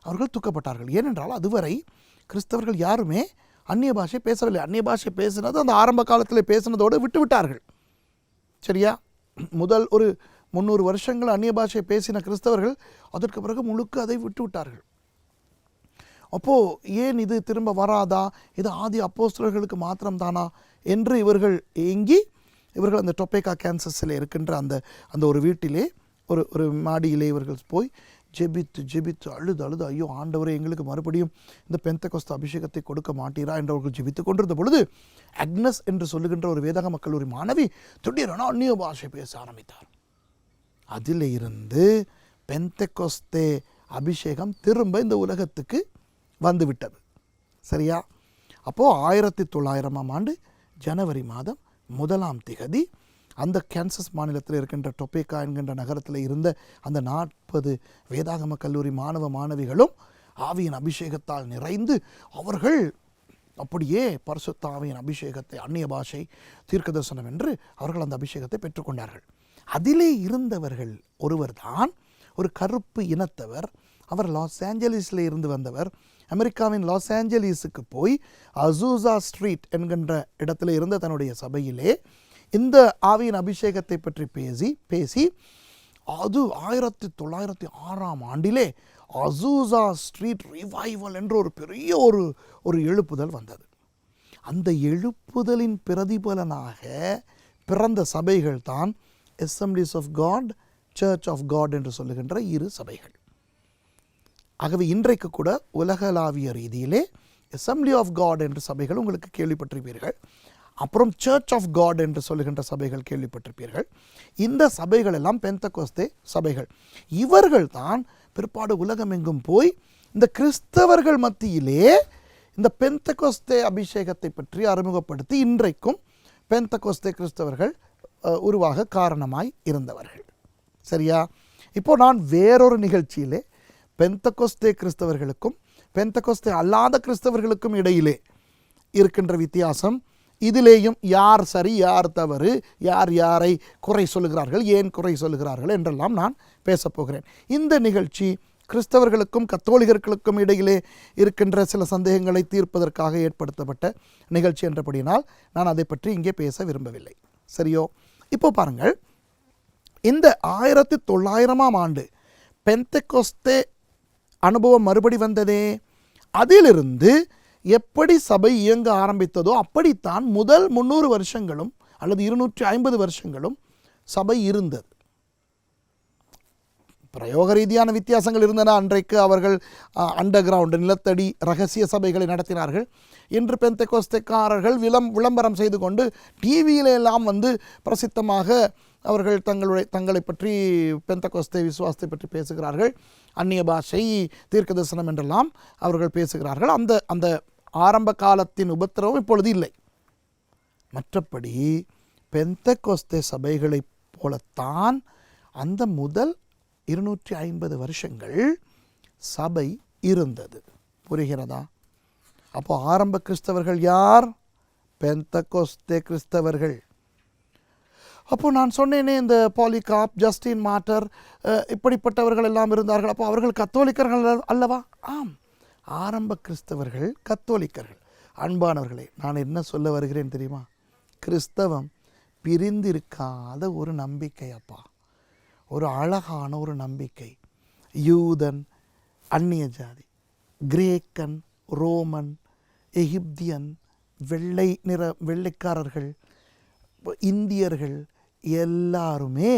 அவர்கள் துக்கப்பட்டார்கள். ஏனென்றால் அதுவரை கிறிஸ்தவர்கள் யாருமே அந்நிய பாஷை பேசவில்லை. அந்நிய பாஷை பேசினது அந்த ஆரம்ப காலத்தில் பேசினதோடு விட்டுவிட்டார்கள். சரியா? முதல் ஒரு 300 வருஷங்கள் அந்நிய பாஷை பேசின கிறிஸ்தவர்கள் அதற்கு பிறகு முழுக்க அதை விட்டுவிட்டார்கள். அப்போது ஏன் இது திரும்ப வராதா, இது ஆதி அப்போஸ்தலர்களுக்கு மாத்திரம்தானா என்று இவர்கள் ஏங்கி, இவர்கள் அந்த டொபேக்கா கேன்சஸில் இருக்கின்ற அந்த ஒரு வீட்டிலே ஒரு மாடியிலே இவர்கள் போய் ஜெபித்து அழுது ஐயோ ஆண்டவரே, எங்களுக்கு மறுபடியும் இந்த பெந்தெகொஸ்தே அபிஷேகத்தை கொடுக்க மாட்டீரா என்று அவர்கள் ஜெபித்து கொண்டிருந்த பொழுது, அக்னஸ் என்று சொல்லுகின்ற ஒரு வேதாகம கல்லூரி மாணவி திடீரென அந்நிய பாஷை பேச ஆரம்பித்தார். அதில் இருந்து பெந்தெகொஸ்தே அபிஷேகம் திரும்ப இந்த உலகத்துக்கு வந்துவிட்டது. சரியா? அப்போது 1900ஆம் ஆண்டு ஜனவரி மாதம் 1ஆம் திகதி அந்த கேன்சஸ் மாநிலத்தில் இருக்கின்ற டொபேக்கா என்கின்ற நகரத்தில் இருந்த அந்த 40 வேதாகம கல்லூரி மாணவ மாணவிகளும் ஆவியின் அபிஷேகத்தால் நிறைந்து அவர்கள் அப்படியே பரிசுத்த ஆவியின் அபிஷேகத்தை, அந்நிய பாஷை, தீர்க்க தரிசனம் என்று அவர்கள் அந்த அபிஷேகத்தை பெற்றுக்கொண்டார்கள். அதிலே இருந்தவர்கள் ஒருவர் தான் ஒரு கருப்பு இனத்தவர். அவர் லாஸ் ஏஞ்சலிஸில் இருந்து வந்தவர். அமெரிக்காவின் லாஸ் ஏஞ்சலிஸுக்கு போய் அசூசா ஸ்ட்ரீட் என்கின்ற இடத்துல இருந்த தன்னுடைய சபையிலே இந்த ஆவியின் அபிஷேகத்தை பற்றி பேசி அது 1906ஆம் ஆண்டிலே அசூசா ஸ்ட்ரீட் ரிவைவல் என்ற ஒரு பெரிய ஒரு எழுப்புதல் வந்தது. அந்த எழுப்புதலின் பிரதிபலனாக பிறந்த சபைகள் தான் assemblies of God, church of God என்று சொல்லுகின்ற 2 சபைகள். ஆகவே இன்றைக்கு கூட உலகளாவிய ரீதியிலே அசெம்பிளி ஆஃப் காட் என்ற சபைகள் உங்களுக்கு கேள்விப்பட்டிருப்பீர்கள். அப்புறம் சர்ச் ஆஃப் காட் என்று சொல்லுகின்ற சபைகள் கேள்விப்பட்டிருப்பீர்கள். இந்த சபைகள் எல்லாம் பெந்தெகொஸ்தே சபைகள். இவர்கள் தான் பிற்பாடு உலகமெங்கும் போய் இந்த கிறிஸ்தவர்கள் மத்தியிலே இந்த பெந்தெகொஸ்தே அபிஷேகத்தை பற்றி அறிமுகப்படுத்தி இன்றைக்கும் பெந்தெகொஸ்தே கிறிஸ்தவர்கள் உருவாக காரணமாய் இருந்தவர்கள். சரியா? இப்போ நான் வேறொரு நிகழ்ச்சியிலே பெந்தெகொஸ்தே கிறிஸ்தவர்களுக்கும் பெந்தகோஸ்தே அல்லாத கிறிஸ்தவர்களுக்கும் இடையிலே இருக்கின்ற வித்தியாசம், இதிலேயும் யார் சரி யார் தவறு, யார் யாரை குறை சொல்லுகிறார்கள், ஏன் குறை சொல்லுகிறார்கள் என்றெல்லாம் நான் பேசப்போகிறேன். இந்த நிகழ்ச்சி கிறிஸ்தவர்களுக்கும் கத்தோலிகர்களுக்கும் இடையிலே இருக்கின்ற சில சந்தேகங்களை தீர்ப்பதற்காக ஏற்படுத்தப்பட்ட நிகழ்ச்சி என்றபடியினால் நான் அதை பற்றி இங்கே பேச விரும்பவில்லை. சரியோ? இப்போ பாருங்கள், இந்த 1900ஆம் ஆண்டு பெந்தெகோஸ்தே அனுபவம் மறுபடி வந்ததே, அதிலிருந்து எப்படி சபை இயங்க ஆரம்பித்ததோ அப்படித்தான் முதல் 300 வருஷங்களும் அல்லது 250 வருஷங்களும் சபை இருந்தது. பிரயோக ரீதியான வித்தியாசங்கள் இருந்தன. அன்றைக்கு அவர்கள் அண்டர் கிரவுண்ட் நிலத்தடி ரகசிய சபைகளை நடத்தினார்கள். இன்று பெந்தெகோஸ்தேக்காரர்கள் விளம்பரம் செய்து கொண்டு டிவியிலெல்லாம் பிரசித்தமாக அவர்கள் தங்களை பற்றி பெந்தெகோஸ்தே விசுவாசத்தை பற்றி பேசுகிறார்கள். அந்நிய பாஷை, தீர்க்க தரிசனம் என்றெல்லாம் அவர்கள் பேசுகிறார்கள். அந்த ஆரம்ப காலத்தின் உபத்திரவம் இப்பொழுது இல்லை. மற்றபடி பெந்தெகோஸ்தே சபைகளைப் போலத்தான் அந்த முதல் 250 வருஷங்கள் சபை இருந்தது. புரிகிறதா? அப்போ ஆரம்ப கிறிஸ்தவர்கள் யார்? பெந்தெகோஸ்தே கிறிஸ்தவர்கள். அப்போ நான் சொன்னேனே, இந்த பாலிகாப், ஜஸ்டின் மார்டர், இப்படிப்பட்டவர்கள் எல்லாம் இருந்தார்கள். அப்போ அவர்கள் கத்தோலிக்கர்கள் அல்லவா? ஆம், ஆரம்ப கிறிஸ்தவர்கள் கத்தோலிக்கர்கள். அன்பானவர்களே, நான் என்ன சொல்ல வருகிறேன் தெரியுமா? கிறிஸ்தவம் பிரிந்திருக்காத ஒரு நம்பிக்கை அப்பா, ஒரு அழகான ஒரு நம்பிக்கை. யூதன், அந்நிய ஜாதி, கிரேக்கன், ரோமன், எகிப்தியன், வெள்ளைக்காரர்கள், இந்தியர்கள் எல்லாருமே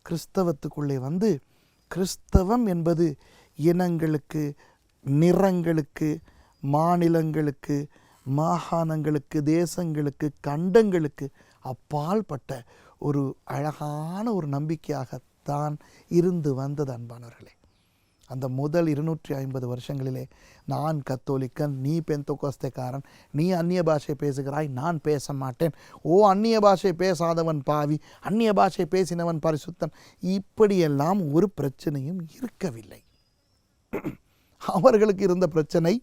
கிறிஸ்தவத்துக்குள்ளே கிறிஸ்தவம் என்பது இனங்களுக்கு, நிறங்களுக்கு, மாநிலங்களுக்கு, மாகாணங்களுக்கு, தேசங்களுக்கு, கண்டங்களுக்கு அப்பால்பட்ட ஒரு அழகான ஒரு நம்பிக்கையாகத்தான் இருந்து வந்தது. அன்பானவர்களே, அந்த முதல் 250 வருஷங்களிலே நான் கத்தோலிக்கன், நீ பெந்தெகோஸ்தேக்காரன், நீ அந்நிய பாஷை பேசுகிறாய், நான் பேச மாட்டேன், ஓ அந்நிய பாஷை பேசாதவன் பாவி, அந்நிய பாஷை பேசினவன் பரிசுத்தன், இப்படியெல்லாம் ஒரு பிரச்சனையும் இருக்கவில்லை. அவர்களுக்கு இருந்த பிரச்சனை,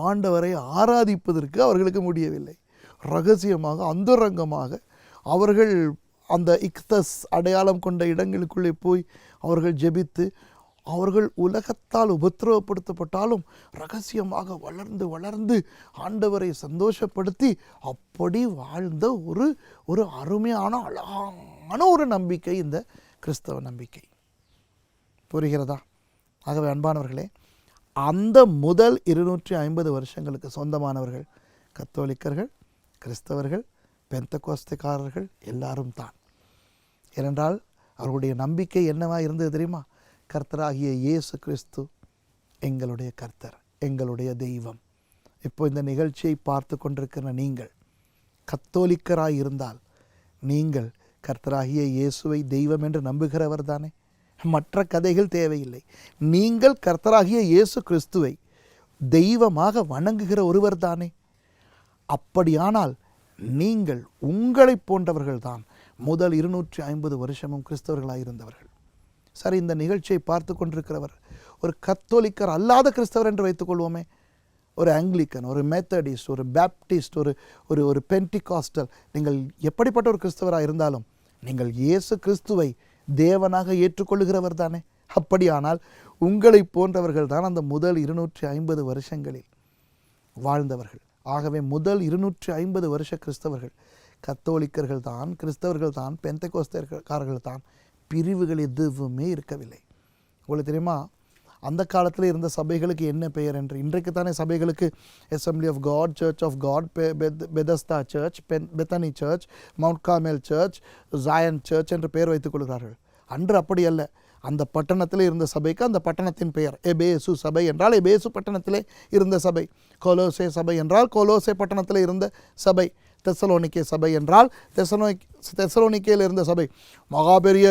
ஆண்டவரை ஆராதிப்பதற்கு அவர்களுக்கு முடியவில்லை. ரகசியமாக, அந்தரங்கமாக அவர்கள் அந்த இக்தஸ் அடையாளம் கொண்ட இடங்களுக்குள்ளே போய் அவர்கள் ஜெபித்து, அவர்கள் உலகத்தால் உபத்திரவப்படுத்தப்பட்டாலும் ரகசியமாக வளர்ந்து வளர்ந்து ஆண்டவரை சந்தோஷப்படுத்தி அப்படி வாழ்ந்த ஒரு அருமையான அழகான ஒரு நம்பிக்கை இந்த கிறிஸ்தவ நம்பிக்கை. புரிகிறதா? ஆகவே அன்பானவர்களே, அந்த முதல் 250 வருஷங்களுக்கு சொந்தமானவர்கள் கத்தோலிக்கர்கள், கிறிஸ்தவர்கள், பெந்தெகோஸ்தேக்காரர்கள் எல்லாரும் தான். ஏனென்றால் அவர்களுடைய நம்பிக்கை என்னவா இருந்தது தெரியுமா? கர்த்தராகிய இயேசு கிறிஸ்து எங்களுடைய கர்த்தர், எங்களுடைய தெய்வம். இப்போ இந்த நிகழ்ச்சியை பார்த்து கொண்டிருக்கிற நீங்கள் கத்தோலிக்கராய் இருந்தால் நீங்கள் கர்த்தராகிய இயேசுவை தெய்வம் என்று நம்புகிறவர் தானே? மற்ற கதைகள் தேவையில்லை. நீங்கள் கர்த்தராகிய இயேசு கிறிஸ்துவை தெய்வமாக வணங்குகிற ஒருவர் தானே? அப்படியானால் நீங்கள் உங்களைப் போன்றவர்கள்தான் முதல் 250 வருஷமும் கிறிஸ்தவர்களாக இருந்தவர்கள். சரி, இந்த நிகழ்ச்சியை பார்த்து கொண்டிருக்கிறவர் ஒரு கத்தோலிக்கர் அல்லாத கிறிஸ்தவர் என்று வைத்துக்கொள்வோமே. ஒரு ஆங்கிலிக்கன், ஒரு மெத்தடிஸ்ட், ஒரு பேப்டிஸ்ட், ஒரு பென்டிகாஸ்டல், நீங்கள் எப்படிப்பட்ட ஒரு கிறிஸ்தவராக இருந்தாலும் நீங்கள் இயேசு கிறிஸ்துவை தேவனாக ஏற்றுக்கொள்ளுகிறவர் தானே? அப்படியானால் உங்களை போன்றவர்கள் தான் அந்த முதல் 250 வருஷங்களில் வாழ்ந்தவர்கள். ஆகவே முதல் 250 வருஷ கிறிஸ்தவர்கள் கத்தோலிக்கர்கள் தான், கிறிஸ்தவர்கள் தான், பெந்தெகோஸ்தேக்காரர்கள் தான். பிரிவுகள் எதுவுமே இருக்கவில்லை. உங்களுக்கு தெரியுமா, அந்த காலத்தில் இருந்த சபைகளுக்கு என்ன பெயர் என்று? இன்றைக்கு தானே சபைகளுக்கு assembly of God, church of God, Bethesda church, Bethany church, Mount Carmel church, Zion church என்று பெயர் வைத்துக் கொள்கிறார்கள். அன்று அப்படி அல்ல. அந்த பட்டணத்தில் இருந்த சபைக்கு அந்த பட்டணத்தின் பெயர். எபேசு சபை என்றால் எபேசு பட்டணத்திலே இருந்த சபை. கொலோசே சபை என்றால் கொலோசே பட்டணத்தில் இருந்த சபை. தெசலோனிக்கே சபை என்றால் தெசலோனிக்கேயில் இருந்த சபை. மகாபெரிய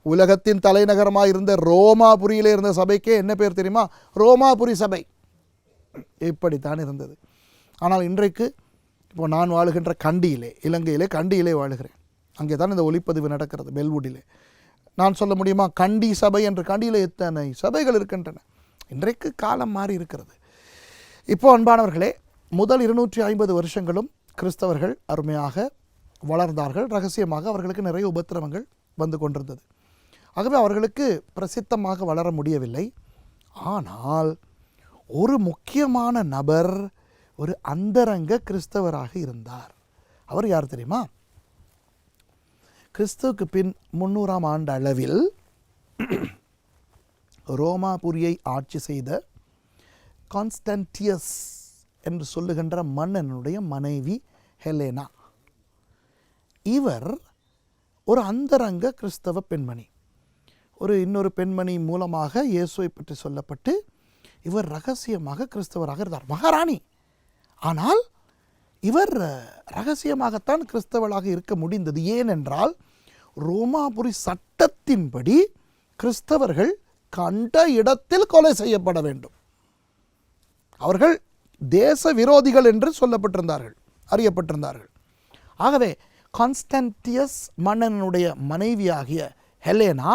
உலகத்தின் தலைநகரமாக இருந்த ரோமாபுரியிலே இருந்த சபைக்கே என்ன பேர் தெரியுமா? ரோமாபுரி சபை. இப்படித்தான் இருந்தது. ஆனால் இன்றைக்கு இப்போ நான் வாழுகின்ற கண்டியிலே, இலங்கையிலே கண்டியிலே வாழுகிறேன். அங்கே தான் இந்த ஒளிப்பதிவு நடக்கிறது, பெல்வுட்டிலே. நான் சொல்ல முடியுமா கண்டி சபை என்று? கண்டியில் எத்தனை சபைகள் இருக்கின்றன. இன்றைக்கு காலம் மாறி இருக்கிறது. இப்போ அன்பானவர்களே, முதல் 250 வருஷங்களும் கிறிஸ்தவர்கள் அருமையாக வளர்ந்தார்கள். ரகசியமாக அவர்களுக்கு நிறைய உபத்திரவங்கள் வந்து கொண்டிருந்தது. ஆகவே அவர்களுக்கு பிரசித்தமாக வளர முடியவில்லை. ஆனால் ஒரு முக்கியமான நபர் ஒரு அந்தரங்க கிறிஸ்தவராக இருந்தார். அவர் யார் தெரியுமா? கிறிஸ்துவுக்கு பின் 300ஆம் ஆண்டு அளவில் ரோமாபுரியை ஆட்சி செய்த கான்ஸ்டன்டியஸ் என்று சொல்லுகின்ற மன்னனுடைய மனைவி ஹெலேனா. இவர் ஒரு அந்தரங்க கிறிஸ்தவ பெண்மணி. இன்னொரு பெண்மணி மூலமாக இயேசுவை பற்றி சொல்லப்பட்டு இவர் ரகசியமாக கிறிஸ்தவராக இருந்தார். மகாராணி. ஆனால் இவர் ரகசியமாகத்தான் கிறிஸ்தவராக இருக்க முடிந்தது. ஏனென்றால் ரோமாபுரி சட்டத்தின்படி கிறிஸ்தவர்கள் கண்ட இடத்தில் கொலை செய்யப்பட வேண்டும். அவர்கள் தேச விரோதிகள் என்று சொல்லப்பட்டிருந்தார்கள், அறியப்பட்டிருந்தார்கள். ஆகவே கான்ஸ்டன்டியஸ் மன்னனுடைய மனைவியாகிய ஹெலேனா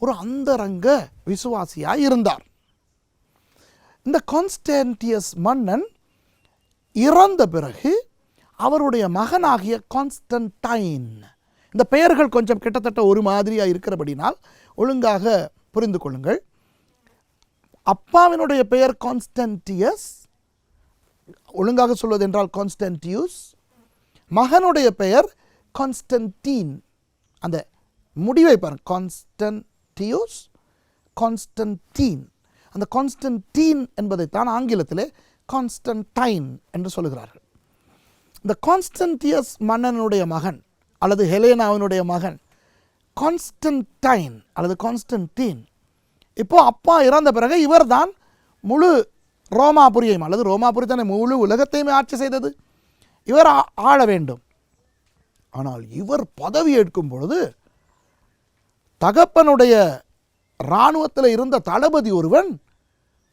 ஒரு அந்தரங்க விசுவாசியாய் இருந்தார். இந்த கான்ஸ்டன்டியஸ் மன்னன் இறந்த பிறகு அவருடைய மகனாகிய கான்ஸ்டன்டைன், இந்த பெயர்கள் கொஞ்சம் கிட்டத்தட்ட ஒரு மாதிரியாக இருக்கிறபடினால் ஒழுங்காக புரிந்து கொள்ளுங்கள். அப்பாவினுடைய பெயர் கான்ஸ்டன்டியஸ், ஒழுங்காக சொல்வது என்றால் கான்ஸ்டன்டியூஸ். மகனுடைய பெயர் கான்ஸ்டன்டீன். அந்த முடிவை பாருங்கள், கான்ஸ்டன்டியூஸ், கான்ஸ்டன்டீன். அந்த கான்ஸ்டன்டீன் என்பதைத்தான் ஆங்கிலத்திலே கான்ஸ்டன்டைன் என்று சொல்லுகிறார்கள். இந்த கான்ஸ்டன்டியஸ் மன்னனுடைய மகன் அல்லது ஹெலேனாவினுடைய மகன் கான்ஸ்டன்டைன் அல்லது கான்ஸ்டன்டீன். இப்போ அப்பா இறந்த பிறகு இவர் தான் முழு ரோமாபுரியையும் அல்லது ரோமாபுரி தானே முழு உலகத்தையுமே ஆட்சி செய்தது, இவர் ஆள வேண்டும். ஆனால் இவர் பதவி ஏற்கும் பொழுது தகப்பனுடைய இராணுவத்தில் இருந்த தளபதி ஒருவன்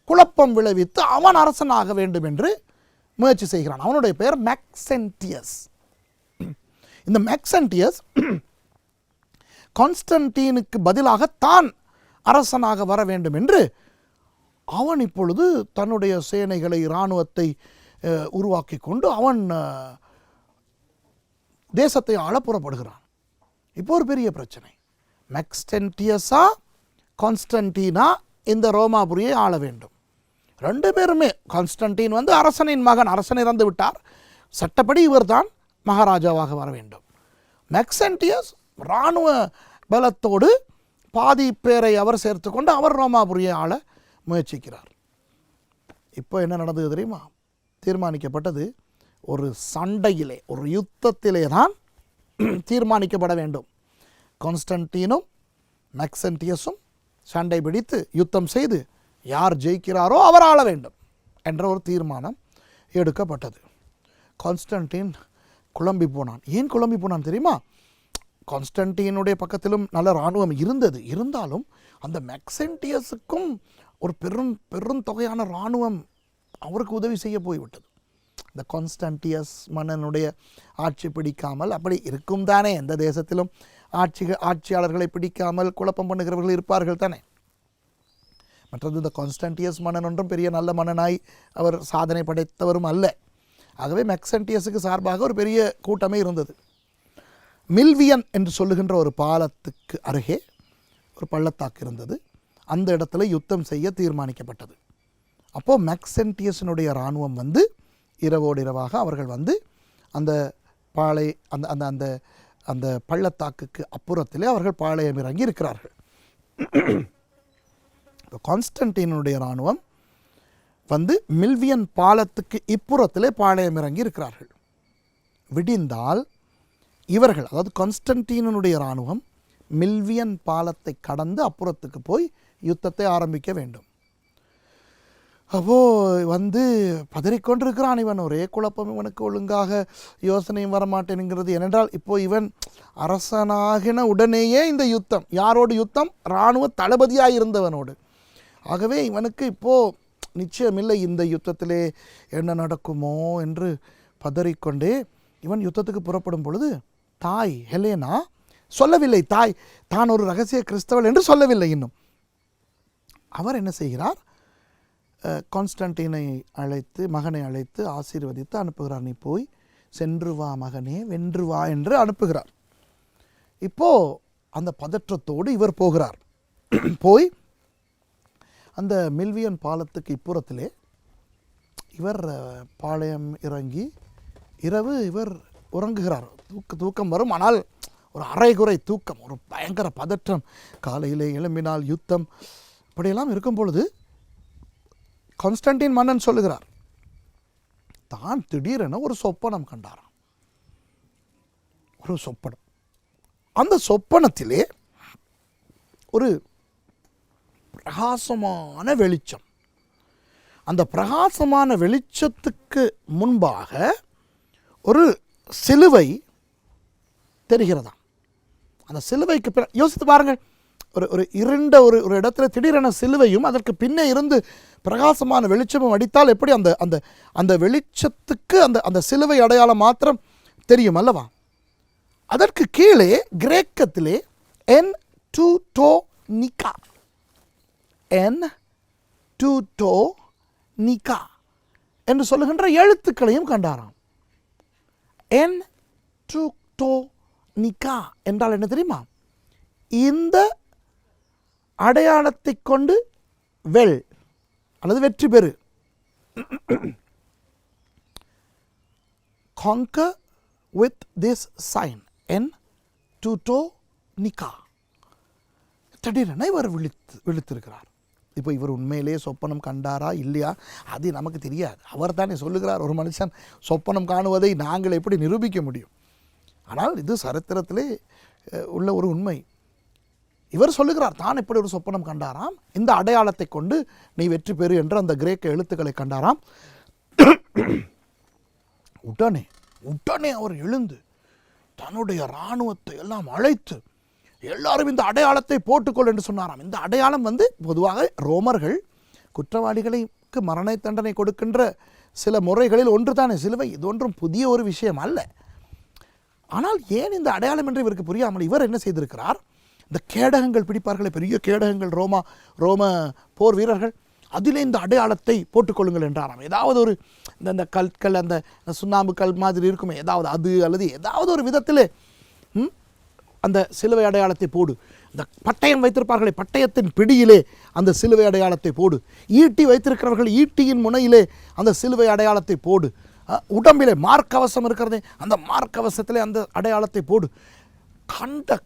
குழப்பம் விளைவித்து அவன் அரசனாக வேண்டும் என்று முயற்சி செய்கிறான். அவனுடைய பெயர் மேக்சென்டியஸ். இந்த மேக்சென்டியஸ் கான்ஸ்டன்டீனுக்கு பதிலாக தான் அரசனாக வர வேண்டும் என்று அவன் இப்பொழுது தன்னுடைய சேனைகளை இராணுவத்தை உருவாக்கி கொண்டு அவன் தேசத்தை ஆள புறப்படுகிறான். இப்போ ஒரு பெரிய பிரச்சனை. மேக்சென்டியஸா கான்ஸ்டன்டீனா இந்த ரோமாபுரியை ஆள வேண்டும். ரெண்டு பேருமே, கான்ஸ்டன்டீன் அரசனின் மகன், அரசன் இறந்து விட்டார், சட்டப்படி இவர் தான் மகாராஜாவாக வர வேண்டும். மேக்சென்டியஸ் இராணுவ பலத்தோடு பாதி பேரை அவர் சேர்த்து கொண்டு அவர் ரோமாபுரியை ஆள முயற்சிக்கிறார். இப்போ என்ன நடந்தது தெரியுமா? தீர்மானிக்கப்பட்டது ஒரு சண்டையிலே, ஒரு யுத்தத்திலே தான் தீர்மானிக்கப்பட வேண்டும். கான்ஸ்டன்டீனும் மேக்சென்டியஸும் சண்டை பிடித்து யுத்தம் செய்து யார் ஜெயிக்கிறாரோ அவர் ஆள வேண்டும் என்ற ஒரு தீர்மானம் எடுக்கப்பட்டது. கான்ஸ்டன்டீன் குழம்பி போனான். ஏன் குழம்பி போனான் தெரியுமா? கான்ஸ்டன்டீனுடைய பக்கத்திலும் நல்ல இராணுவம் இருந்தது. இருந்தாலும் அந்த மேக்சென்டியஸுக்கும் ஒரு பெரும் தொகையான இராணுவம் அவருக்கு உதவி செய்ய போய்விட்டது. இந்த கான்ஸ்டன்டியஸ் மன்னனுடைய ஆட்சி பிடிக்காமல், அப்படி இருக்கும் தானே, எந்த தேசத்திலும் ஆட்சியாளர்களை பிடிக்காமல் குழப்பம் பண்ணுகிறவர்கள் இருப்பார்கள் தானே. மற்றது இந்த கான்ஸ்டன்டியஸ் மன்னன் ஒன்றும் பெரிய நல்ல மன்னனாய் அவர் சாதனை படைத்தவரும் அல்ல. ஆகவே மேக்சென்டியஸுக்கு சார்பாக ஒரு பெரிய கூட்டமே இருந்தது. மில்வியன் என்று சொல்லுகின்ற ஒரு பாலத்துக்கு அருகே ஒரு பள்ளத்தாக்கு இருந்தது. அந்த இடத்துல யுத்தம் செய்ய தீர்மானிக்கப்பட்டது. அப்போது மேக்சென்டியஸினுடைய இராணுவம் இரவோடு இரவாக அவர்கள் அந்த பாளை அந்த அந்த அந்த அந்த பள்ளத்தாக்குக்கு அப்புறத்திலே அவர்கள் பாளையம் இறங்கி இருக்கிறார்கள். கான்ஸ்டன்டீனுடைய இராணுவம் மில்வியன் பாலத்துக்கு இப்புறத்திலே பாளையம் இறங்கி இருக்கிறார்கள். விடிந்தால் இவர்கள், அதாவது கான்ஸ்டன்டீனுடைய இராணுவம் மில்வியன் பாலத்தை கடந்து அப்புறத்துக்கு போய் யுத்தத்தை ஆரம்பிக்க வேண்டும். அப்போது பதறிக்கொண்டிருக்கிறான் இவன். ஒரே குழப்பம், இவனுக்கு ஒழுங்காக யோசனையும் வரமாட்டேனுங்கிறது. ஏனென்றால் இப்போ இவன் அரசனாகின உடனேயே இந்த யுத்தம், யாரோடு யுத்தம்? இராணுவ தளபதியாக இருந்தவனோடு. ஆகவே இவனுக்கு இப்போது நிச்சயமில்லை இந்த யுத்தத்திலே என்ன நடக்குமோ என்று பதறிக்கொண்டே இவன் யுத்தத்துக்கு புறப்படும் பொழுது தாய் ஹெலேனா சொல்லவில்லை, தான் ஒரு ரகசிய கிறிஸ்தவள் என்று சொல்லவில்லை இன்னும். அவர் என்ன செய்கிறார்? கான்ஸ்டன்டீனை அழைத்து, மகனை அழைத்து ஆசீர்வதித்து அனுப்புகிறார். நீ போய் சென்று வா மகனே, வென்று வா என்று அனுப்புகிறார். இப்போது அந்த பதற்றத்தோடு இவர் போகிறார். போய் அந்த மில்வியன் பாலத்துக்கு இப்புறத்திலே இவர் பாளையம் இறங்கி இரவு இவர் உறங்குகிறார். தூக்கம் வரும், ஆனால் ஒரு அரைகுறை தூக்கம், ஒரு பயங்கர பதற்றம். காலையிலே எழும்பினால் யுத்தம், இப்படியெல்லாம் இருக்கும் பொழுது கான்ஸ்டன்டீன் மன்னன் சொல்லுகிறார், தான் திடீரென ஒரு சொப்பனம் கண்டாராம். ஒரு சொப்பனம். அந்த சொப்பனத்திலே ஒரு பிரகாசமான வெளிச்சம். அந்த பிரகாசமான வெளிச்சத்துக்கு முன்பாக ஒரு சிலுவை தெரிகிறதா. அந்த சிலுவைக்கு யோசித்து பாருங்கள், ஒரு இருண்ட ஒரு இடத்துல திடீரென சிலுவையும் அதற்கு பின்னே இருந்து பிரகாசமான வெளிச்சமும் அடித்தால் எப்படி அந்த அந்த அந்த வெளிச்சத்துக்கு அந்த அந்த சிலுவை அடையாளம் மாத்திரம் தெரியும் அல்லவா. அதற்கு கீழே கிரேக்கத்திலே என் டூ நிகா, என் டூ நிகா என்று சொல்லுகின்ற எழுத்துக்களையும் கண்டாராம். என் டூ நிகா என்றால் என்ன தெரியுமா? இந்த அடையாளத்தை கொண்டு வெல் அல்லது வெற்றி பெறு, conquer with this sign, என் டூ நிகா. திடீரென இவர் விழித்திருக்கிறார். இப்போ இவர் உண்மையிலே சொப்பனம் கண்டாரா இல்லையா அது நமக்கு தெரியாது. அவர் தானே சொல்லுகிறார். ஒரு மனுஷன் சொப்பனம் காணுவதை நாங்கள் எப்படி நிரூபிக்க முடியும்? ஆனால் இது சரித்திரத்திலே உள்ள ஒரு உண்மை. இவர் சொல்லுகிறார், தான் இப்படி ஒரு சொப்பனம் கண்டாராம், இந்த அடையாளத்தை கொண்டு நீ வெற்றி பெறு என்ற அந்த கிரேக்க எழுத்துக்களை கண்டாராம். உடனே அவர் எழுந்து தன்னுடைய இராணுவத்தை எல்லாம் அழைத்து எல்லாரும் இந்த அடையாளத்தை போட்டுக்கொள் என்று சொன்னாராம். இந்த அடையாளம் பொதுவாக ரோமர்கள் குற்றவாளிகளுக்கு மரண தண்டனை கொடுக்கின்ற சில முறைகளில் ஒன்று தானே சிலுவை. இது ஒன்றும் புதிய ஒரு விஷயம் அல்ல. ஆனால் ஏன் இந்த அடையாளம் என்று இவருக்கு புரியாமல் இவர் என்ன செய்திருக்கிறார், இந்த கேடகங்கள் பிடிப்பார்களே, பெரிய கேடகங்கள், ரோம போர் வீரர்கள், அதிலே இந்த அடையாளத்தை போட்டுக்கொள்ளுங்கள் என்றாராம். ஏதாவது ஒரு இந்த கற்கள், அந்த சுண்ணாம்பு கல் மாதிரி இருக்குமே, ஏதாவது அது அல்லது ஏதாவது ஒரு விதத்திலே அந்த சிலுவை அடையாளத்தை போடு. இந்த பட்டயம் வைத்திருப்பார்களே, பட்டயத்தின் பிடியிலே அந்த சிலுவை அடையாளத்தை போடு. ஈட்டி வைத்திருக்கிறவர்கள் ஈட்டியின் முனையிலே அந்த சிலுவை அடையாளத்தை போடு. உடம்பிலே மார்க்கவசம் இருக்கிறதே, அந்த மார்க்கவசத்திலே அந்த அடையாளத்தை போடு.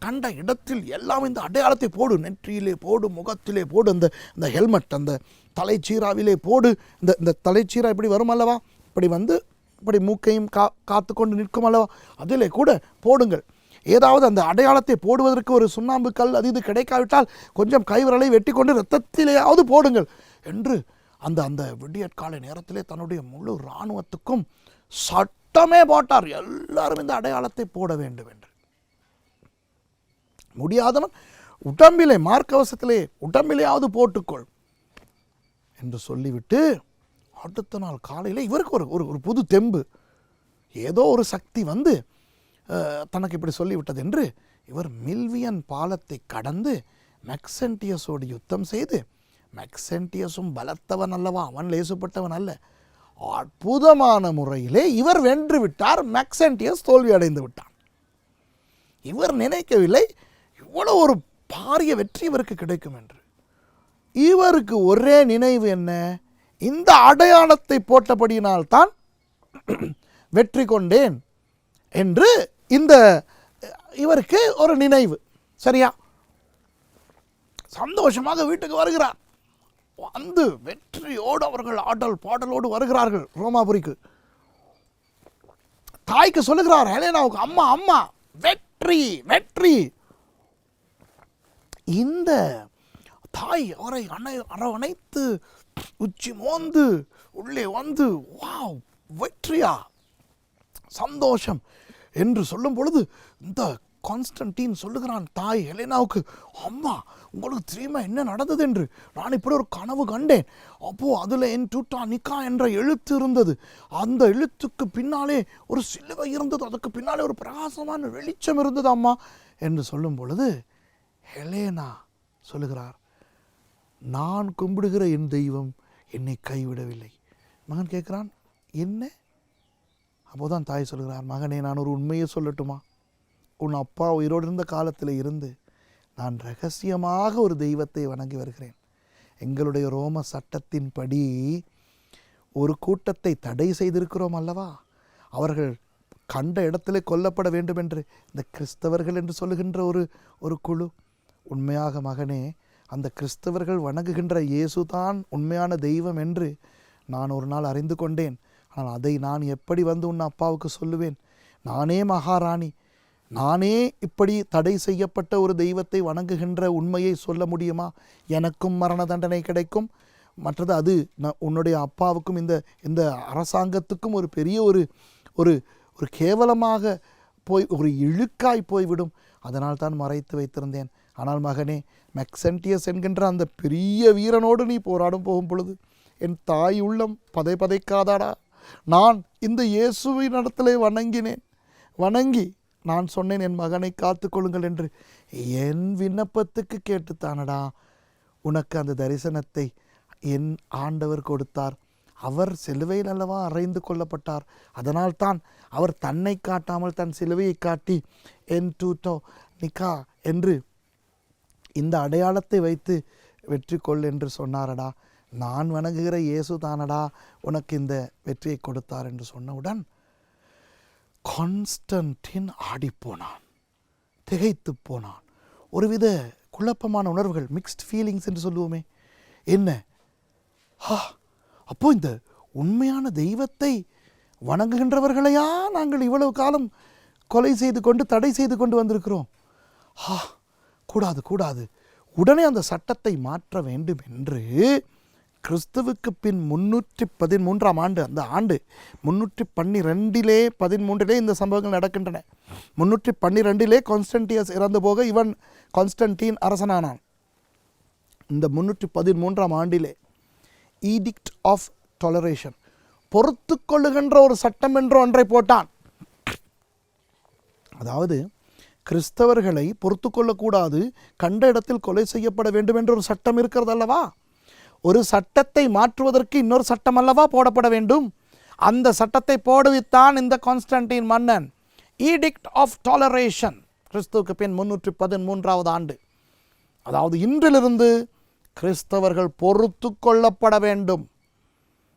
கண்ட இடத்தில் எல்லாம் இந்த அடையாளத்தை போடு. நெற்றியிலே போடு, முகத்திலே போடு, அந்த ஹெல்மெட், அந்த தலைச்சீராவிலே போடு. இந்த தலைச்சீரா இப்படி வரும் அல்லவா, இப்படி மூக்கையும் காத்து கொண்டு நிற்கும் அல்லவா, அதிலே கூட போடுங்கள். ஏதாவது அந்த அடையாளத்தை போடுவதற்கு ஒரு சுண்ணாம்பு கல் அது இது கிடைக்காவிட்டால் கொஞ்சம் கைவிரலை வெட்டி கொண்டு இரத்தத்திலேயாவது போடுங்கள் என்று அந்த விடியற்காலை நேரத்திலே தன்னுடைய முழு இராணுவத்துக்கும் சட்டமே போட்டார். எல்லாரும் இந்த அடையாளத்தை போட வேண்டும் என்று. முடியாதவன் உடம்பிலே, மார்க்கவசத்திலே உடம்பிலேயாவது போட்டுக்கொள் என்று சொல்லிவிட்டு அடுத்த நாள் காலையில் இவருக்கு ஒரு புது தெம்பு, ஏதோ ஒரு சக்தி தனக்கு இப்படி சொல்லிவிட்டது என்று இவர் மில்வியன் பாலத்தை கடந்து மெக்சென்டியஸோடு யுத்தம் செய்து, மெக்சென்டியஸும் பலத்தவன் அல்லவா, அவன் லேசுப்பட்டவன் அல்ல, அற்புதமான முறையிலே இவர் வென்று விட்டார். மெக்சென்டியஸ் தோல்வி அடைந்து விட்டான். இவர் நினைக்கவில்லை இவ்வளவு ஒரு பாரிய வெற்றி இவருக்கு கிடைக்கும் என்று. இவருக்கு ஒரே நினைவு என்ன, இந்த அடையாளத்தை போட்டபடியினால்தான் வெற்றி கொண்டேன் என்று இவருக்கு ஒரு நினைவு. சரியா, சந்தோஷமாக வீட்டுக்கு வருகிறார். வெற்றியோடு அவர்கள் ஆடல் பாடலோடு வருகிறார்கள் ரோமாபுரிக்கு. தாய்க்கு சொல்லுகிறார் ஹெலேனாவுக்கு, அம்மா வெற்றி வெற்றி. இந்த தாய் அவரை அரவணைத்து உச்சி மோந்து உள்ளே வாவ் வெற்றியா, சந்தோஷம் என்று சொல்லும் பொழுது இந்த கான்ஸ்டன்டீன் சொல்லுகிறான் தாய் ஹெலேனாவுக்கு, அம்மா உங்களுக்கு தெரியுமா என்ன நடந்தது என்று? நான் இப்படி ஒரு கனவு கண்டேன். அப்போது அதில் என் டூட்டா நிக்கா என்ற எழுத்து இருந்தது. அந்த எழுத்துக்கு பின்னாலே ஒரு சிலுவை இருந்தது, அதுக்கு பின்னாலே ஒரு பிரகாசமான வெளிச்சம் இருந்தது அம்மா என்று சொல்லும் பொழுது ஹெலேனா சொல்லுகிறார், நான் கும்பிடுகிற என் தெய்வம் என்னை கைவிடவில்லை. மகன் கேட்குறான், என்ன? அப்போதான் தாய் சொல்கிறார், மகனே, நான் ஒரு உண்மையை சொல்லட்டுமா? உன் அப்பா உயிரோடு இருந்த காலத்தில் இருந்து நான் ரகசியமாக ஒரு தெய்வத்தை வணங்கி வருகிறேன். எங்களுடைய ரோம சட்டத்தின்படி ஒரு கூட்டத்தை தடை செய்திருக்கிறோம் அல்லவா? அவர்கள் கண்ட இடத்திலே கொல்லப்பட வேண்டும் என்று, இந்த கிறிஸ்தவர்கள் என்று சொல்லுகின்ற ஒரு குழு. உண்மையாக மகனே, அந்த கிறிஸ்தவர்கள் வணங்குகின்ற இயேசுதான் உண்மையான தெய்வம் என்று நான் ஒரு நாள் அறிந்து கொண்டேன். ஆனால் அதை நான் எப்படி வந்து உன் அப்பாவுக்கு சொல்லுவேன்? நானே மகாராணி, நானே இப்படி தடை செய்யப்பட்ட ஒரு தெய்வத்தை வணங்குகின்ற உண்மையை சொல்ல முடியுமா? எனக்கும் மரண தண்டனை கிடைக்கும். மற்றது அது உன்னுடைய அப்பாவுக்கும் இந்த அரசாங்கத்துக்கும் ஒரு பெரிய ஒரு கேவலமாக போய் ஒரு இழுக்காய் போய்விடும். அதனால் தான் மறைத்து வைத்திருந்தேன். ஆனால் மகனே, மெக்சென்டியஸ் என்கின்ற அந்த பெரிய வீரனோடு நீ போராடும் போகும் பொழுது என் தாய் உள்ளம் பதைக்காதாடா? நான் இந்த இயேசுவின் இடத்திலே வணங்கி நான் சொன்னேன், என் மகனை காத்து கொள்ளுங்கள் என்று. என் விண்ணப்பத்துக்கு கேட்டுத்தானடா உனக்கு அந்த தரிசனத்தை என் ஆண்டவர் கொடுத்தார். அவர் சிலுவையில் அல்லவா அறைந்து கொள்ளப்பட்டார். அதனால்தான் அவர் தன்னை காட்டாமல் தன் சிலுவையை காட்டி என் டூட்டோ நிக்கா என்று இந்த அடையாளத்தை வைத்து வெற்றி கொள் என்று சொன்னாரடா. நான் வணங்குகிற இயேசு தானடா உனக்கு இந்த வெற்றியை கொடுத்தார் என்று சொன்னவுடன் கான்ஸ்டன்டின் ஆடிப்போனான், திகைத்து போனான். ஒருவித குழப்பமான உணர்வுகள், மிக்ஸ்ட் ஃபீலிங்ஸ் என்று சொல்லுவோமே. என்ன, அப்போ இந்த உண்மையான தெய்வத்தை வணங்குகின்றவர்களையா நாங்கள் இவ்வளவு காலம் கொலை செய்து கொண்டு தடை செய்து கொண்டு வந்திருக்கிறோம்? கூடாது, உடனே அந்த சட்டத்தை மாற்ற வேண்டும் என்று கிறிஸ்துவுக்கு பின் 313ஆம் ஆண்டு, அந்த ஆண்டு 312 இந்த சம்பவங்கள் நடக்கின்றன. 312 கான்ஸ்டன்டியஸ் இறந்து போக இவன் கான்ஸ்டன்டீன் அரசனானான். இந்த 313ஆம் ஆண்டிலே ஈடிக்ட் ஆஃப் டாலரேஷன், பொறுத்து கொள்ளுகின்ற ஒரு சட்டம் என்று ஒன்றை போட்டான். அதாவது கிறிஸ்தவர்களை பொறுத்து கொள்ளக்கூடாது, கண்ட இடத்தில் கொலை செய்யப்பட வேண்டும் என்ற ஒரு சட்டம் இருக்கிறது அல்லவா? ஒரு சட்டத்தை மாற்றுவதற்கு இன்னொரு சட்டம் அல்லவா போடப்பட வேண்டும்? அந்த சட்டத்தை போடுவித்தான் இந்த கான்ஸ்டன்டின் மன்னன். ஈடிக்ட் ஆஃப் டாலரேஷன், கிறிஸ்துவுக்கு பின் 313ஆவது ஆண்டு. அதாவது இன்றிலிருந்து கிறிஸ்தவர்கள் பொறுத்து கொள்ளப்பட வேண்டும்,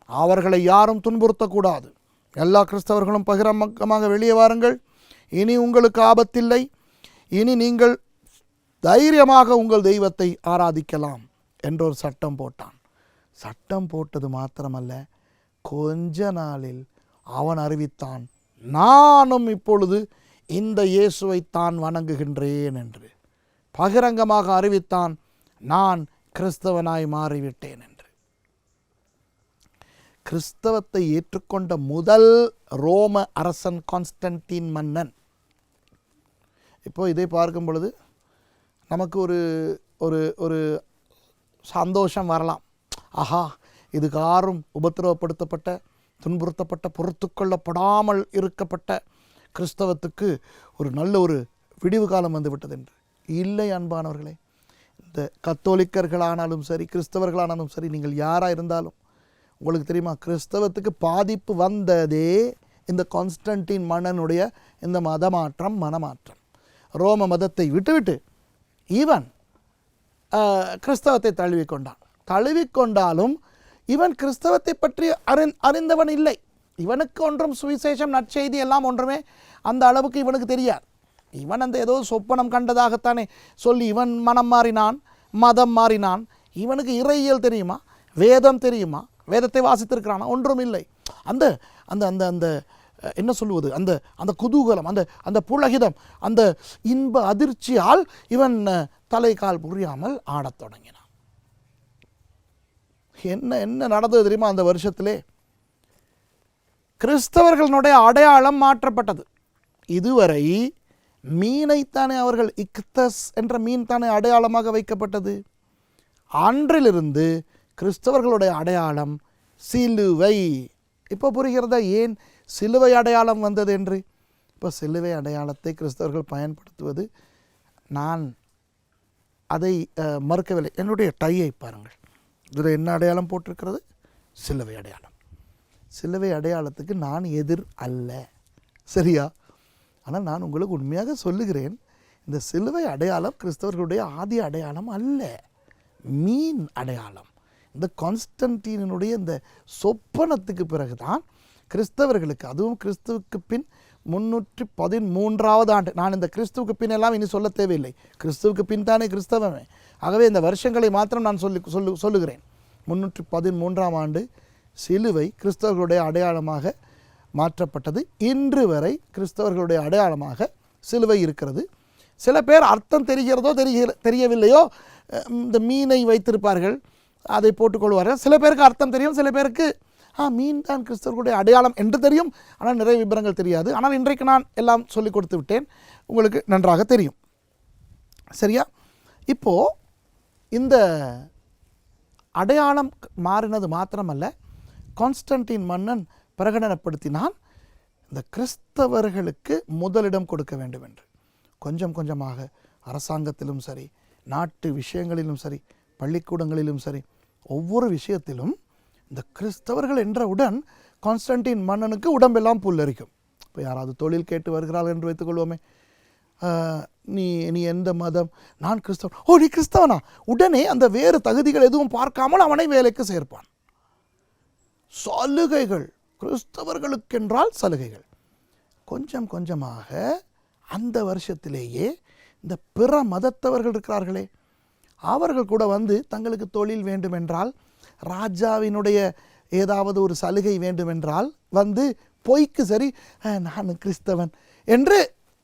அவர்களை யாரும் துன்புறுத்தக்கூடாது. எல்லா கிறிஸ்தவர்களும் பகிரங்கமாக வெளியே வாருங்கள், இனி உங்களுக்கு ஆபத்தில்லை, இனி நீங்கள் தைரியமாக உங்கள் தெய்வத்தை ஆராதிக்கலாம் என்றொரு சட்டம் போட்டான். சட்டம் போட்டது மாத்திரமல்ல, கொஞ்ச நாளில் அவன் அறிவித்தான், நானும் இப்பொழுது இந்த இயேசுவைத்தான் வணங்குகின்றேன் என்று பகிரங்கமாக அறிவித்தான். நான் கிறிஸ்தவனாய் மாறிவிட்டேன் என்று. கிறிஸ்தவத்தை ஏற்றுக்கொண்ட முதல் ரோம அரசன் கான்ஸ்டன்டின் மன்னன். இப்போ இதை பார்க்கும் பொழுது நமக்கு ஒரு ஒரு சந்தோஷம் வரலாம். ஆஹா, இதுக்கு யாரும் உபத்திரவப்படுத்தப்பட்ட, துன்புறுத்தப்பட்ட, பொறுத்து கொள்ளப்படாமல் இருக்கப்பட்ட கிறிஸ்தவத்துக்கு ஒரு நல்ல ஒரு விடிவு காலம் வந்துவிட்டது என்று. இல்லை அன்பானவர்களே, இந்த கத்தோலிக்கர்களானாலும் சரி, கிறிஸ்தவர்களானாலும் சரி, நீங்கள் யாராக இருந்தாலும் உங்களுக்கு தெரியுமா, கிறிஸ்தவத்துக்கு பாதிப்பு வந்ததே இந்த கான்ஸ்டன்டின் மன்னனுடைய இந்த மனமாற்றம். ரோம மதத்தை விட்டுவிட்டு இவன் கிறிஸ்தவத்தை தழுவிக்கொண்டாலும் இவன் கிறிஸ்தவத்தை பற்றி அறிந்தவன் இல்லை. இவனுக்கு ஒன்றும் சுவிசேஷம், நற்செய்தி எல்லாம் ஒன்றுமே அந்த அளவுக்கு இவனுக்கு தெரியாது. இவன் அந்த ஏதோ சொப்பனம் கண்டதாகத்தானே சொல்லி இவன் மனம் மாறினான், மதம் மாறினான். இவனுக்கு இறையியல் தெரியுமா, வேதம் தெரியுமா, வேதத்தை வாசித்திருக்கிறானா? ஒன்றும் இல்லை. அந்த அந்த அந்த அந்த என்ன சொல்லுவது, அந்த அந்த குதூகலம், அந்த புலகிதம், அந்த இன்ப அதிர்ச்சியால் இவன் தலை கால் புரியாமல் ஆடத் தொடங்கினான். என்ன நடந்தது தெரியுமா? அந்த வருஷத்திலே கிறிஸ்தவர்களுடைய அடையாளம் மாற்றப்பட்டது. இதுவரை மீனைத்தானே அவர்கள், இக்தஸ் என்ற மீன் தானே அடையாளமாக வைக்கப்பட்டது. அன்றிலிருந்து கிறிஸ்தவர்களுடைய அடையாளம் சிலுவை. இப்போ புரிகிறதா ஏன் சிலுவை அடையாளம் வந்தது என்று? இப்போ சிலுவை அடையாளத்தை கிறிஸ்தவர்கள் பயன்படுத்துவது, நான் அதை மறுக்கவில்லை. என்னுடைய டையை பாருங்கள், இதில் என்ன அடையாளம் போட்டிருக்கிறது? சிலுவை அடையாளம். சிலுவை அடையாளத்துக்கு நான் எதிர் அல்ல, சரியா? ஆனால் நான் உங்களுக்கு உண்மையாக சொல்லுகிறேன், இந்த சிலுவை அடையாளம் கிறிஸ்தவர்களுடைய ஆதி அடையாளம் அல்ல, மீன் அடையாளம். இந்த கான்ஸ்டன்டீனுடைய இந்த சொப்பனத்துக்கு பிறகுதான் கிறிஸ்தவர்களுக்கு, அதுவும் கிறிஸ்துவுக்கு பின் 313வது ஆண்டு, நான் இந்த கிறிஸ்துவுக்கு பின் எல்லாம் இனி சொல்ல தேவையில்லை, கிறிஸ்துவுக்கு பின் தானே கிறிஸ்தவமே. ஆகவே இந்த வருஷங்களை மாத்திரம் நான் சொல்லுகிறேன். 313ஆம் ஆண்டு சிலுவை கிறிஸ்தவர்களுடைய அடையாளமாக மாற்றப்பட்டது. இன்று வரை கிறிஸ்தவர்களுடைய அடையாளமாக சிலுவை இருக்கிறது. சில பேர் அர்த்தம் தெரிகிறதோ தெரியவில்லையோ இந்த மீனை வைத்திருப்பார்கள், அதை போட்டுக்கொள்வார்கள். சில பேருக்கு அர்த்தம் தெரியும், சில பேருக்கு மீன் தான் கிறிஸ்தவர்களுடைய அடையாளம் என்று தெரியும், ஆனால் நிறைய விவரங்கள் தெரியாது. ஆனால் இன்றைக்கு நான் எல்லாம் சொல்லிக் கொடுத்து விட்டேன், உங்களுக்கு நன்றாக தெரியும், சரியா? இப்போது இந்த அடையாளம் மாறினது மாத்திரமல்ல, கான்ஸ்டன்டின் மன்னன் பிரகடனப்படுத்தினான் இந்த கிறிஸ்தவர்களுக்கு முதலிடம் கொடுக்க வேண்டும் என்று. கொஞ்சம் கொஞ்சமாக அரசாங்கத்திலும் சரி, நாட்டு விஷயங்களிலும் சரி, பள்ளிக்கூடங்களிலும் சரி, ஒவ்வொரு விஷயத்திலும் இந்த கிறிஸ்தவர்கள் என்றவுடன் கான்ஸ்டன்டின் மன்னனுக்கு உடம்பெல்லாம் புல்லரிக்கும். இப்போ யாராவது தொழில் கேட்டு வருகிறார்கள் என்று வைத்துக்கொள்வோமே, நீ எந்த மதம்? நான் கிறிஸ்தவன். ஓ, நீ கிறிஸ்தவனா? உடனே அந்த வேறு தகுதிகள் எதுவும் பார்க்காமல் அவனை வேலைக்கு சேர்ப்பான். சலுகைகள், கிறிஸ்தவர்களுக்கென்றால் சலுகைகள். கொஞ்சம் கொஞ்சமாக அந்த வருஷத்திலேயே இந்த பிற மதத்தவர்கள் இருக்கிறார்களே, அவர்கள் கூட வந்து தங்களுக்கு தொழில் வேண்டுமென்றால், ராஜாவினுடைய ஏதாவது ஒரு சலுகை வேண்டுமென்றால் வந்து பொய்க்கு சரி நான் கிறிஸ்தவன் என்று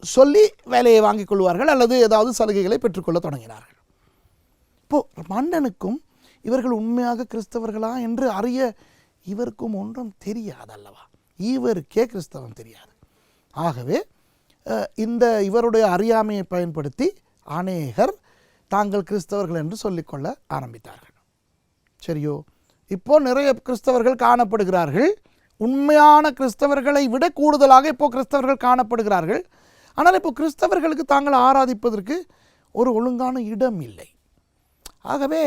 சொல்லி வேலையை வாங்கிக் கொள்வார்கள், அல்லது ஏதாவது சலுகைகளை பெற்றுக்கொள்ள தொடங்கினார்கள். இப்போது மன்னனுக்கும் இவர்கள் உண்மையாக கிறிஸ்தவர்களா என்று அறிய இவருக்கும் ஒன்றும் தெரியாதல்லவா, இவருக்கே கிறிஸ்தவம் தெரியாது. ஆகவே இந்த இவருடைய அறியாமையை பயன்படுத்தி அநேகர் தாங்கள் கிறிஸ்தவர்கள் என்று சொல்லிக்கொள்ள ஆரம்பித்தார்கள். சரியோ, இப்போ நிறைய கிறிஸ்தவர்கள் காணப்படுகிறார்கள், உண்மையான கிறிஸ்தவர்களை விட கூடுதலாக இப்போ கிறிஸ்தவர்கள் காணப்படுகிறார்கள். ஆனால் இப்போ கிறிஸ்தவர்களுக்கு தாங்கள் ஆராதிப்பதற்கு ஒரு ஒழுங்கான இடம் இல்லை. ஆகவே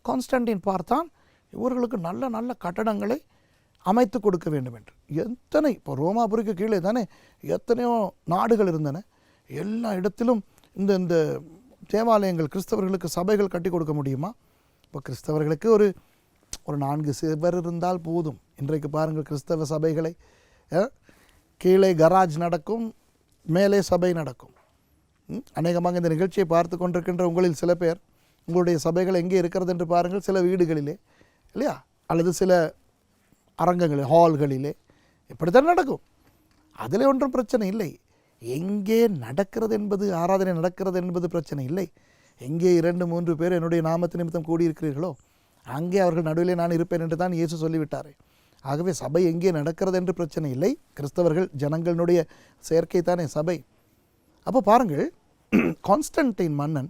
கான்ஸ்டன்டின் பார்த்தான், இவர்களுக்கு நல்ல நல்ல கட்டடங்களை அமைத்து கொடுக்க வேண்டும் என்று. எத்தனை, இப்போ ரோமாபுரிக்கு கீழே தானே எத்தனையோ நாடுகள் இருந்தன, எல்லா இடத்திலும் இந்த இந்த தேவாலயங்கள், கிறிஸ்தவர்களுக்கு சபைகள் கட்டி கொடுக்க முடியுமா? இப்போ கிறிஸ்தவர்களுக்கு ஒரு 4 சிவர் இருந்தால் போதும். இன்றைக்கு பாருங்கள் கிறிஸ்தவ சபைகளை, கீழே கராஜ் நடக்கும், மேலே சபை நடக்கும். அநேகமாக இந்த நிகழ்ச்சியை பார்த்து கொண்டிருக்கின்ற உங்களில் சில பேர் உங்களுடைய சபைகள் எங்கே இருக்கிறது என்று பாருங்கள். சில வீடுகளிலே இல்லையா, அல்லது சில அரங்கங்களில், ஹால்களிலே இப்படித்தான் நடக்கும். அதில் ஒன்றும் பிரச்சனை இல்லை. எங்கே நடக்கிறது என்பது, ஆராதனை நடக்கிறது என்பது பிரச்சனை இல்லை. எங்கே 2-3 பேர் என்னுடைய நாமத்து நிமித்தம் கூடியிருக்கிறீர்களோ அங்கே அவர்கள் நடுவிலே நான் இருப்பேன் என்று தான் இயேசு சொல்லிவிட்டாரே. ஆகவே சபை எங்கே நடக்கிறது என்று பிரச்சனை இல்லை. கிறிஸ்தவர்கள் ஜனங்களுடைய செயற்கை தானே சபை. அப்போ பாருங்கள், கான்ஸ்டன்டைன் மன்னன்,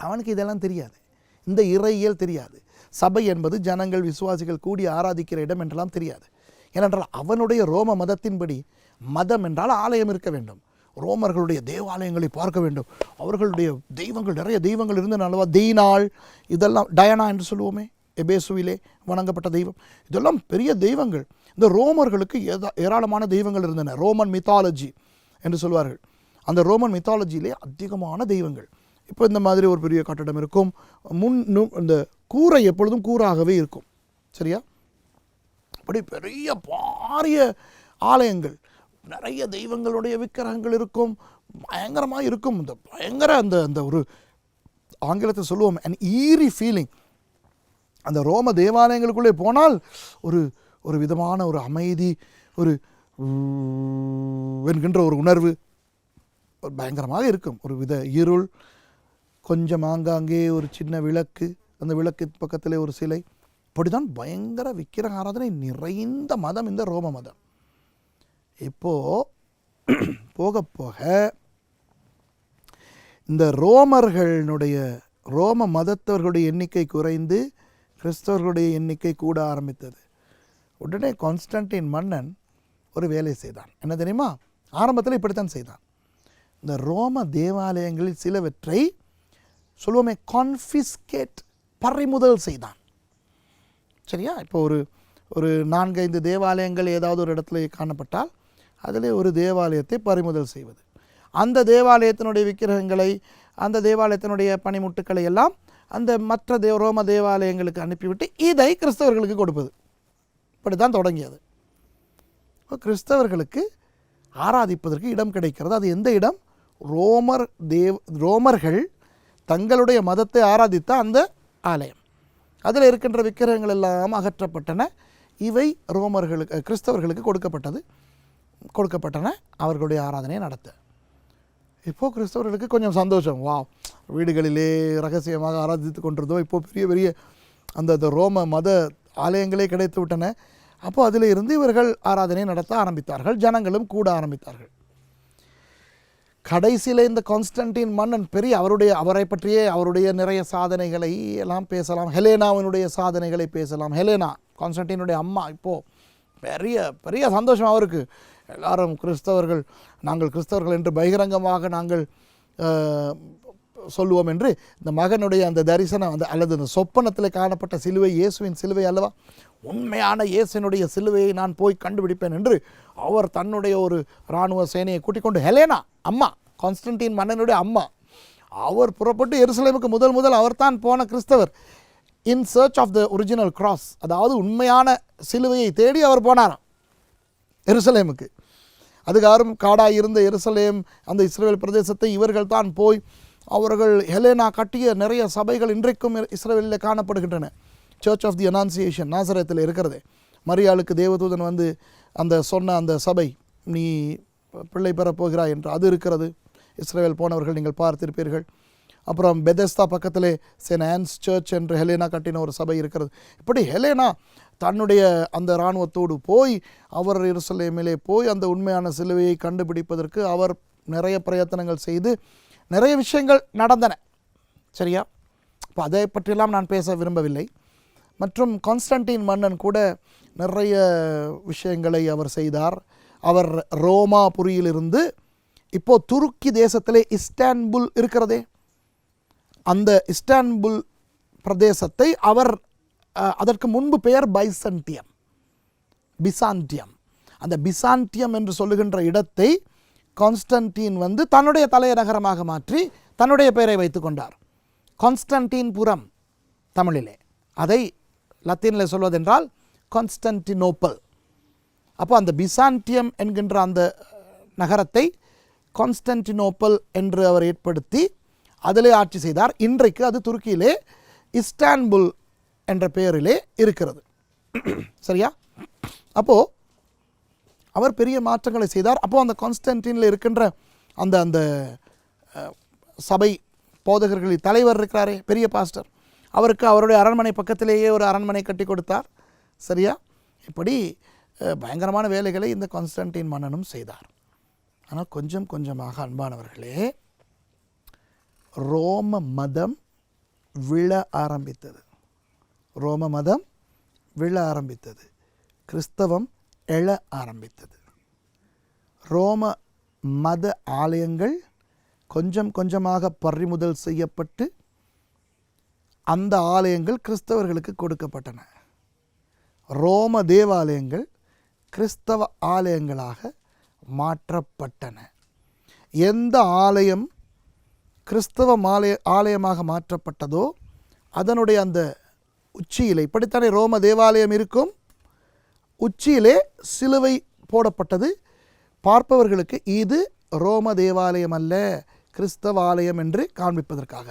அவனுக்கு இதெல்லாம் தெரியாது, இந்த இறையியல் தெரியாது. சபை என்பது ஜனங்கள், விசுவாசிகள் கூடி ஆராதிக்கிற இடம் என்றெல்லாம் தெரியாது. ஏனென்றால் அவனுடைய ரோம மதத்தின்படி மதம் என்றால் ஆலயம் இருக்க வேண்டும், ரோமர்களுடைய தேவாலயங்களை பார்க்க வேண்டும், அவர்களுடைய தெய்வங்கள், நிறைய தெய்வங்கள் இருந்தன அல்லவா, தெய்னாள், இதெல்லாம் டயனா என்று சொல்லுவோமே, எபேசுவிலே வணங்கப்பட்ட தெய்வம், இதெல்லாம் பெரிய தெய்வங்கள். இந்த ரோமர்களுக்கு ஏராளமான தெய்வங்கள் இருந்தன, ரோமன் மித்தாலஜி என்று சொல்வார்கள். அந்த ரோமன் மித்தாலஜியிலே அதிகமான தெய்வங்கள். இப்போ இந்த மாதிரி ஒரு பெரிய கட்டடம் இருக்கும், இந்த கூரை எப்பொழுதும் கூறாகவே இருக்கும், சரியா? அப்படி பெரிய பாரிய ஆலயங்கள், நிறைய தெய்வங்களுடைய விக்கிரகங்கள் இருக்கும், பயங்கரமாக இருக்கும். இந்த பயங்கர அந்த அந்த ஒரு ஆங்கிலத்தை சொல்லுவோம் an eerie feeling. அந்த ரோம தேவாலயங்களுக்குள்ளே போனால் ஒரு ஒரு விதமான ஒரு அமைதி, ஒரு என்கின்ற ஒரு உணர்வு பயங்கரமாக இருக்கும். ஒரு வித இருள், கொஞ்சம் ஆங்காங்கே ஒரு சின்ன விளக்கு, அந்த விளக்கு பக்கத்திலே ஒரு சிலை, இப்படிதான் பயங்கர விக்கிரக ஆராதனை நிறைந்த மதம் இந்த ரோம மதம். இப்போது போக போக இந்த ரோம மதத்தவர்களுடைய எண்ணிக்கை குறைந்து கிறிஸ்தவர்களுடைய எண்ணிக்கை கூட ஆரம்பித்தது. உடனே கான்ஸ்டன்டைன் மன்னன் ஒரு வேலை செய்தான். என்ன தெரியுமா? ஆரம்பத்தில் இப்படித்தான் செய்தான். இந்த ரோம தேவாலயங்களில் சிலவற்றை சொல்லுவோமே கான்ஃபிஸ்கேட், பறிமுதல் செய்தான். சரியா? இப்போ ஒரு ஒரு 4-5 தேவாலயங்கள் ஏதாவது ஒரு இடத்துல காணப்பட்டால் அதில் ஒரு தேவாலயத்தை பறிமுதல் செய்வது, அந்த தேவாலயத்தினுடைய விக்கிரகங்களை, அந்த தேவாலயத்தினுடைய பனிமுட்டுக்களை எல்லாம் அந்த மற்ற ரோம தேவாலயங்களுக்கு அனுப்பிவிட்டு இதை கிறிஸ்தவர்களுக்கு கொடுப்பது. இப்படி தான் தொடங்கியது. கிறிஸ்தவர்களுக்கு ஆராதிப்பதற்கு இடம் கிடைக்கிறது. அது எந்த இடம்? ரோமர்கள் தங்களுடைய மதத்தை ஆராதித்த அந்த ஆலயம். அதில் இருக்கின்ற விக்கிரகங்கள் எல்லாம் அகற்றப்பட்டன. இவை கிறிஸ்தவர்களுக்கு கொடுக்கப்பட்டன அவர்களுடைய ஆராதனையை நடத்த. இப்போது கிறிஸ்தவர்களுக்கு கொஞ்சம் சந்தோஷம். வீடுகளிலே ரகசியமாக ஆராதித்து கொண்டிருந்தோம், இப்போது பெரிய பெரிய அந்த ரோம மத ஆலயங்களே கிடைத்து விட்டன. அப்போது அதில் இருந்து இவர்கள் ஆராதனை நடத்த ஆரம்பித்தார்கள், ஜனங்களும் கூட ஆரம்பித்தார்கள். கடைசியில் இந்த கான்ஸ்டன்டின் மன்னன் அவரை பற்றியே அவருடைய நிறைய சாதனைகளை எல்லாம் பேசலாம். ஹெலேனாவினுடைய சாதனைகளை பேசலாம். ஹெலேனா கான்ஸ்டன்டினுடைய அம்மா. இப்போது பெரிய பெரிய சந்தோஷம் அவருக்கு. எல்லாரும் நாங்கள் கிறிஸ்தவர்கள் என்று பகிரங்கமாக நாங்கள் சொல்லுவோம் என்று இந்த மகனுடைய அந்த தரிசனம் அல்லது அந்த சொப்பனத்தில் காணப்பட்ட சிலுவை இயேசுவின் சிலுவை அல்லவா, உண்மையான இயேசுவினுடைய சிலுவையை நான் போய் கண்டுபிடிப்பேன் என்று அவர் தன்னுடைய ஒரு இராணுவ சேனையை கூட்டிக் கொண்டு, ஹெலேனா அம்மா, கான்ஸ்டன்டின் மன்னனுடைய அம்மா, அவர் புறப்பட்டு எருசலேமுக்கு முதல் அவர் தான் போன கிறிஸ்தவர். In church of the original cross, அதாவது உண்மையான சிலுவையை தேடி அவர் போனாராம் எருசலேமுக்கு. அதுக்காரும் காடாய் இருந்த எருசலேம், அந்த இஸ்ரேல் பிரதேசத்தை இவர்கள் தான் போய் அவர்கள் ஹெலேனா கட்டிய நிறைய சபைகள் இன்றைக்கும் இஸ்ரேலில் காணப்படுகின்றன. சர்ச் ஆஃப் தி அனான்சியேஷன் நாசரேத்தில் இருக்கிறது. மரியாளுக்கு தேவதூதன் வந்து சொன்ன அந்த சபை, நீ பிள்ளை பெறப்போகிறாய் என்று, அது இருக்கிறது. இஸ்ரேல் போனவர்கள் நீங்கள் பார்த்திருப்பீர்கள். அப்புறம் பெதெஸ்தா பக்கத்திலே செயின்ட் ஆன்ஸ் சர்ச் என்று ஹெலேனா கட்டின ஒரு சபை இருக்கிறது. இப்படி ஹெலேனா தன்னுடைய அந்த இராணுவத்தோடு போய் அவர் எருசலேமிலே போய் அந்த உண்மையான சிலுவையை கண்டுபிடிப்பதற்கு அவர் நிறைய பிரயத்தனங்கள் செய்து நிறைய விஷயங்கள் நடந்தன. சரியா? இப்போ அதை பற்றியெல்லாம் நான் பேச விரும்பவில்லை. மற்றும் கான்ஸ்டன்டின் மன்னன் கூட நிறைய விஷயங்களை அவர் செய்தார். அவர் ரோமாபுரியிலிருந்து இப்போது துருக்கி தேசத்திலே இஸ்தான்புல் இருக்கிறதே, அந்த இஸ்தான்புல் பிரதேசத்தை அவர், அதற்கு முன்பு பெயர் பிசாண்டியம், அந்த பிசாண்டியம் என்று சொல்லுகின்ற இடத்தை கான்ஸ்டன்டின் வந்து தன்னுடைய தலைநகரமாக மாற்றி தன்னுடைய பெயரை வைத்து கொண்டார். கான்ஸ்டன்டின்புரம் தமிழிலே, அதை லத்தீனில் சொல்வதென்றால் கான்ஸ்டன்டினோப்பல். அப்போ அந்த பிசாண்டியம் என்கின்ற அந்த நகரத்தை கான்ஸ்டன்டினோப்பல் என்று அவர் ஏற்படுத்தி அதிலே ஆட்சி செய்தார். இன்றைக்கு அது துருக்கியிலே இஸ்தான்புல் என்ற பெயரிலே இருக்கிறது. சரியா? அப்போது அவர் பெரிய மாற்றங்களை செய்தார். அப்போது அந்த கான்ஸ்டன்டினில் இருக்கின்ற அந்த சபை போதகர்களின் தலைவர் இருக்கிறாரே, பெரிய பாஸ்டர், அவருக்கு அவருடைய அரண்மனை பக்கத்திலேயே ஒரு அரண்மனை கட்டி கொடுத்தார். சரியா? இப்படி பயங்கரமான வேலைகளை இந்த கான்ஸ்டன்டின் மன்னனும் செய்தார். ஆனால் கொஞ்சம் கொஞ்சமாக அன்பானவர்களே, ரோம மதம் விழ ஆரம்பித்தது. கிறிஸ்தவம் எழ ஆரம்பித்தது. ரோம மத ஆலயங்கள் கொஞ்சம் கொஞ்சமாக பறிமுதல் செய்யப்பட்டு அந்த ஆலயங்கள் கிறிஸ்தவர்களுக்கு கொடுக்கப்பட்டன. ரோம தேவாலயங்கள் கிறிஸ்தவ ஆலயங்களாக மாற்றப்பட்டன. எந்த ஆலயம் கிறிஸ்தவ ஆலயமாக மாற்றப்பட்டதோ அதனுடைய அந்த உச்சியிலே, இப்படித்தானே ரோம தேவாலயம் இருக்கும், உச்சியிலே சிலுவை போடப்பட்டது. பார்ப்பவர்களுக்கு இது ரோம தேவாலயம் அல்ல, கிறிஸ்தவ ஆலயம் என்று காண்பிப்பதற்காக.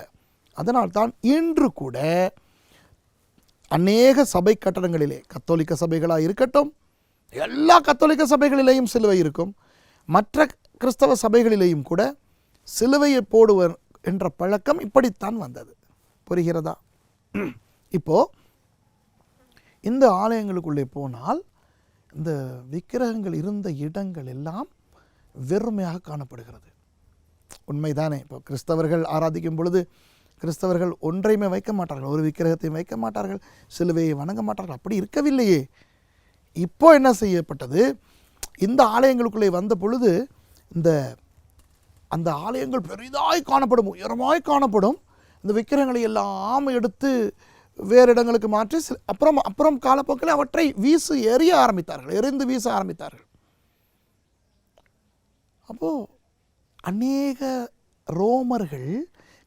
அதனால்தான் இன்று கூட அநேக சபை கட்டடங்களிலே, கத்தோலிக்க சபைகளாக இருக்கட்டும், எல்லா கத்தோலிக்க சபைகளிலேயும் சிலுவை இருக்கும். மற்ற கிறிஸ்தவ சபைகளிலேயும் கூட சிலுவையை போடுவர் என்ற பழக்கம் இப்படித்தான் வந்தது. புரிகிறதா? இப்போது இந்த ஆலயங்களுக்குள்ளே போனால் இந்த விக்கிரகங்கள் இருந்த இடங்கள் எல்லாம் வெறுமையாக காணப்படுகிறது. உண்மைதானே? இப்போ கிறிஸ்தவர்கள் ஆராதிக்கும் பொழுது கிறிஸ்தவர்கள் ஒன்றையுமே வைக்க மாட்டார்கள், ஒரு விக்கிரகத்தையும் வைக்க மாட்டார்கள், சிலுவையை வணங்க மாட்டார்கள். அப்படி இருக்கவில்லையே. இப்போ என்ன செய்யப்பட்டது? இந்த ஆலயங்களுக்குள்ளே வந்த பொழுது அந்த ஆலயங்கள் பெரிதாய் காணப்படும், உயரமாய் காணப்படும். இந்த விக்கிரகங்களை எல்லாம் எடுத்து வேறு இடங்களுக்கு மாற்றி அப்புறம் காலப்போக்கில் அவற்றை எரிந்து வீச ஆரம்பித்தார்கள். அப்போது அநேக ரோமர்கள்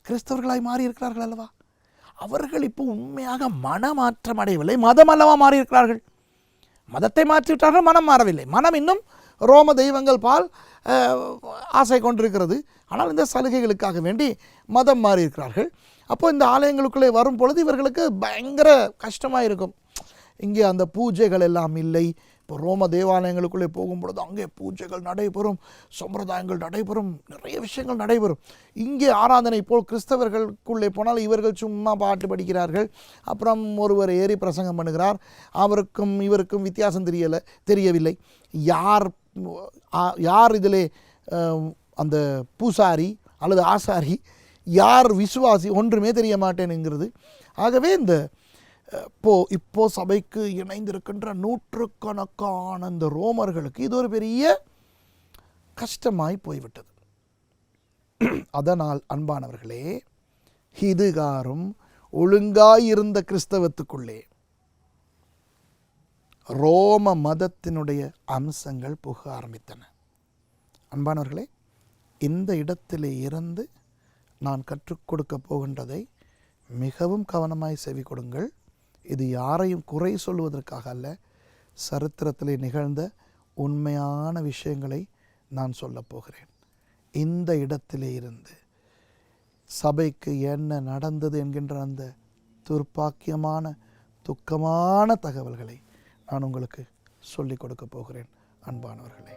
கிறிஸ்தவர்களாய் மாறி இருக்கிறார்கள் அல்லவா? அவர்கள் இப்போ உண்மையாக மனமாற்றம் அடையவில்லை, மதம் அல்லவா மாறி இருக்கிறார்கள். மதத்தை மாற்றிவிட்டார்கள், மனம் மாறவில்லை. மனம் இன்னும் ரோம தெய்வங்கள் பால் ஆசை கொண்டிருக்கிறது. ஆனால் இந்த சலுகைகளுக்காக வேண்டி மதம் மாறி இருக்கிறார்கள். அப்போ இந்த ஆலயங்களுக்குள்ளே வரும் பொழுது இவர்களுக்கு பயங்கர கஷ்டமாக இருக்கும். இங்கே அந்த பூஜைகள் எல்லாம் இல்லை. இப்போ ரோம தேவாலயங்களுக்குள்ளே போகும் பொழுது அங்கே பூஜைகள் நடைபெறும், சம்பிரதாயங்கள் நடைபெறும், நிறைய விஷயங்கள் நடைபெறும். இங்கே ஆராதனை போல் கிறிஸ்தவர்களுக்குள்ளே போனால் இவர்கள் சும்மா பாட்டு படிக்கிறார்கள், அப்புறம் ஒருவர் ஏறி பிரசங்கம் பண்ணுகிறார். அவருக்கும் இவருக்கும் வித்தியாசம் தெரியவில்லை. யார் இதிலே அந்த பூசாரி அல்லது ஆசாரி, யார் விசுவாசி, ஒன்றுமே தெரிய மாட்டேனுங்கிறது. ஆகவே இப்போ சபைக்கு இணைந்திருக்கின்ற நூற்றுக்கணக்கான இந்த ரோமர்களுக்கு இது ஒரு பெரிய கஷ்டமாய் போய்விட்டது. அதனால் அன்பானவர்களே, இதுகாரும் ஒழுங்காயிருந்த கிறிஸ்தவத்துக்குள்ளே ரோம மதத்தினுடைய அம்சங்கள் புக ஆரம்பித்தன. அன்பானவர்களே, இந்த இடத்திலே இருந்து நான் கற்றுக் கொடுக்க போகின்றதை மிகவும் கவனமாய் செவி கொடுங்கள். இது யாரையும் குறை சொல்வதற்காக அல்ல, சரித்திரத்திலே நிகழ்ந்த உண்மையான விஷயங்களை நான் சொல்லப் போகிறேன். இந்த இடத்திலே இருந்து சபைக்கு என்ன நடந்தது என்கின்ற அந்த துர்ப்பாக்கியமான துக்கமான தகவல்களை நான் உங்களுக்கு சொல்லிக் கொடுக்க போகிறேன். அன்பானவர்களே,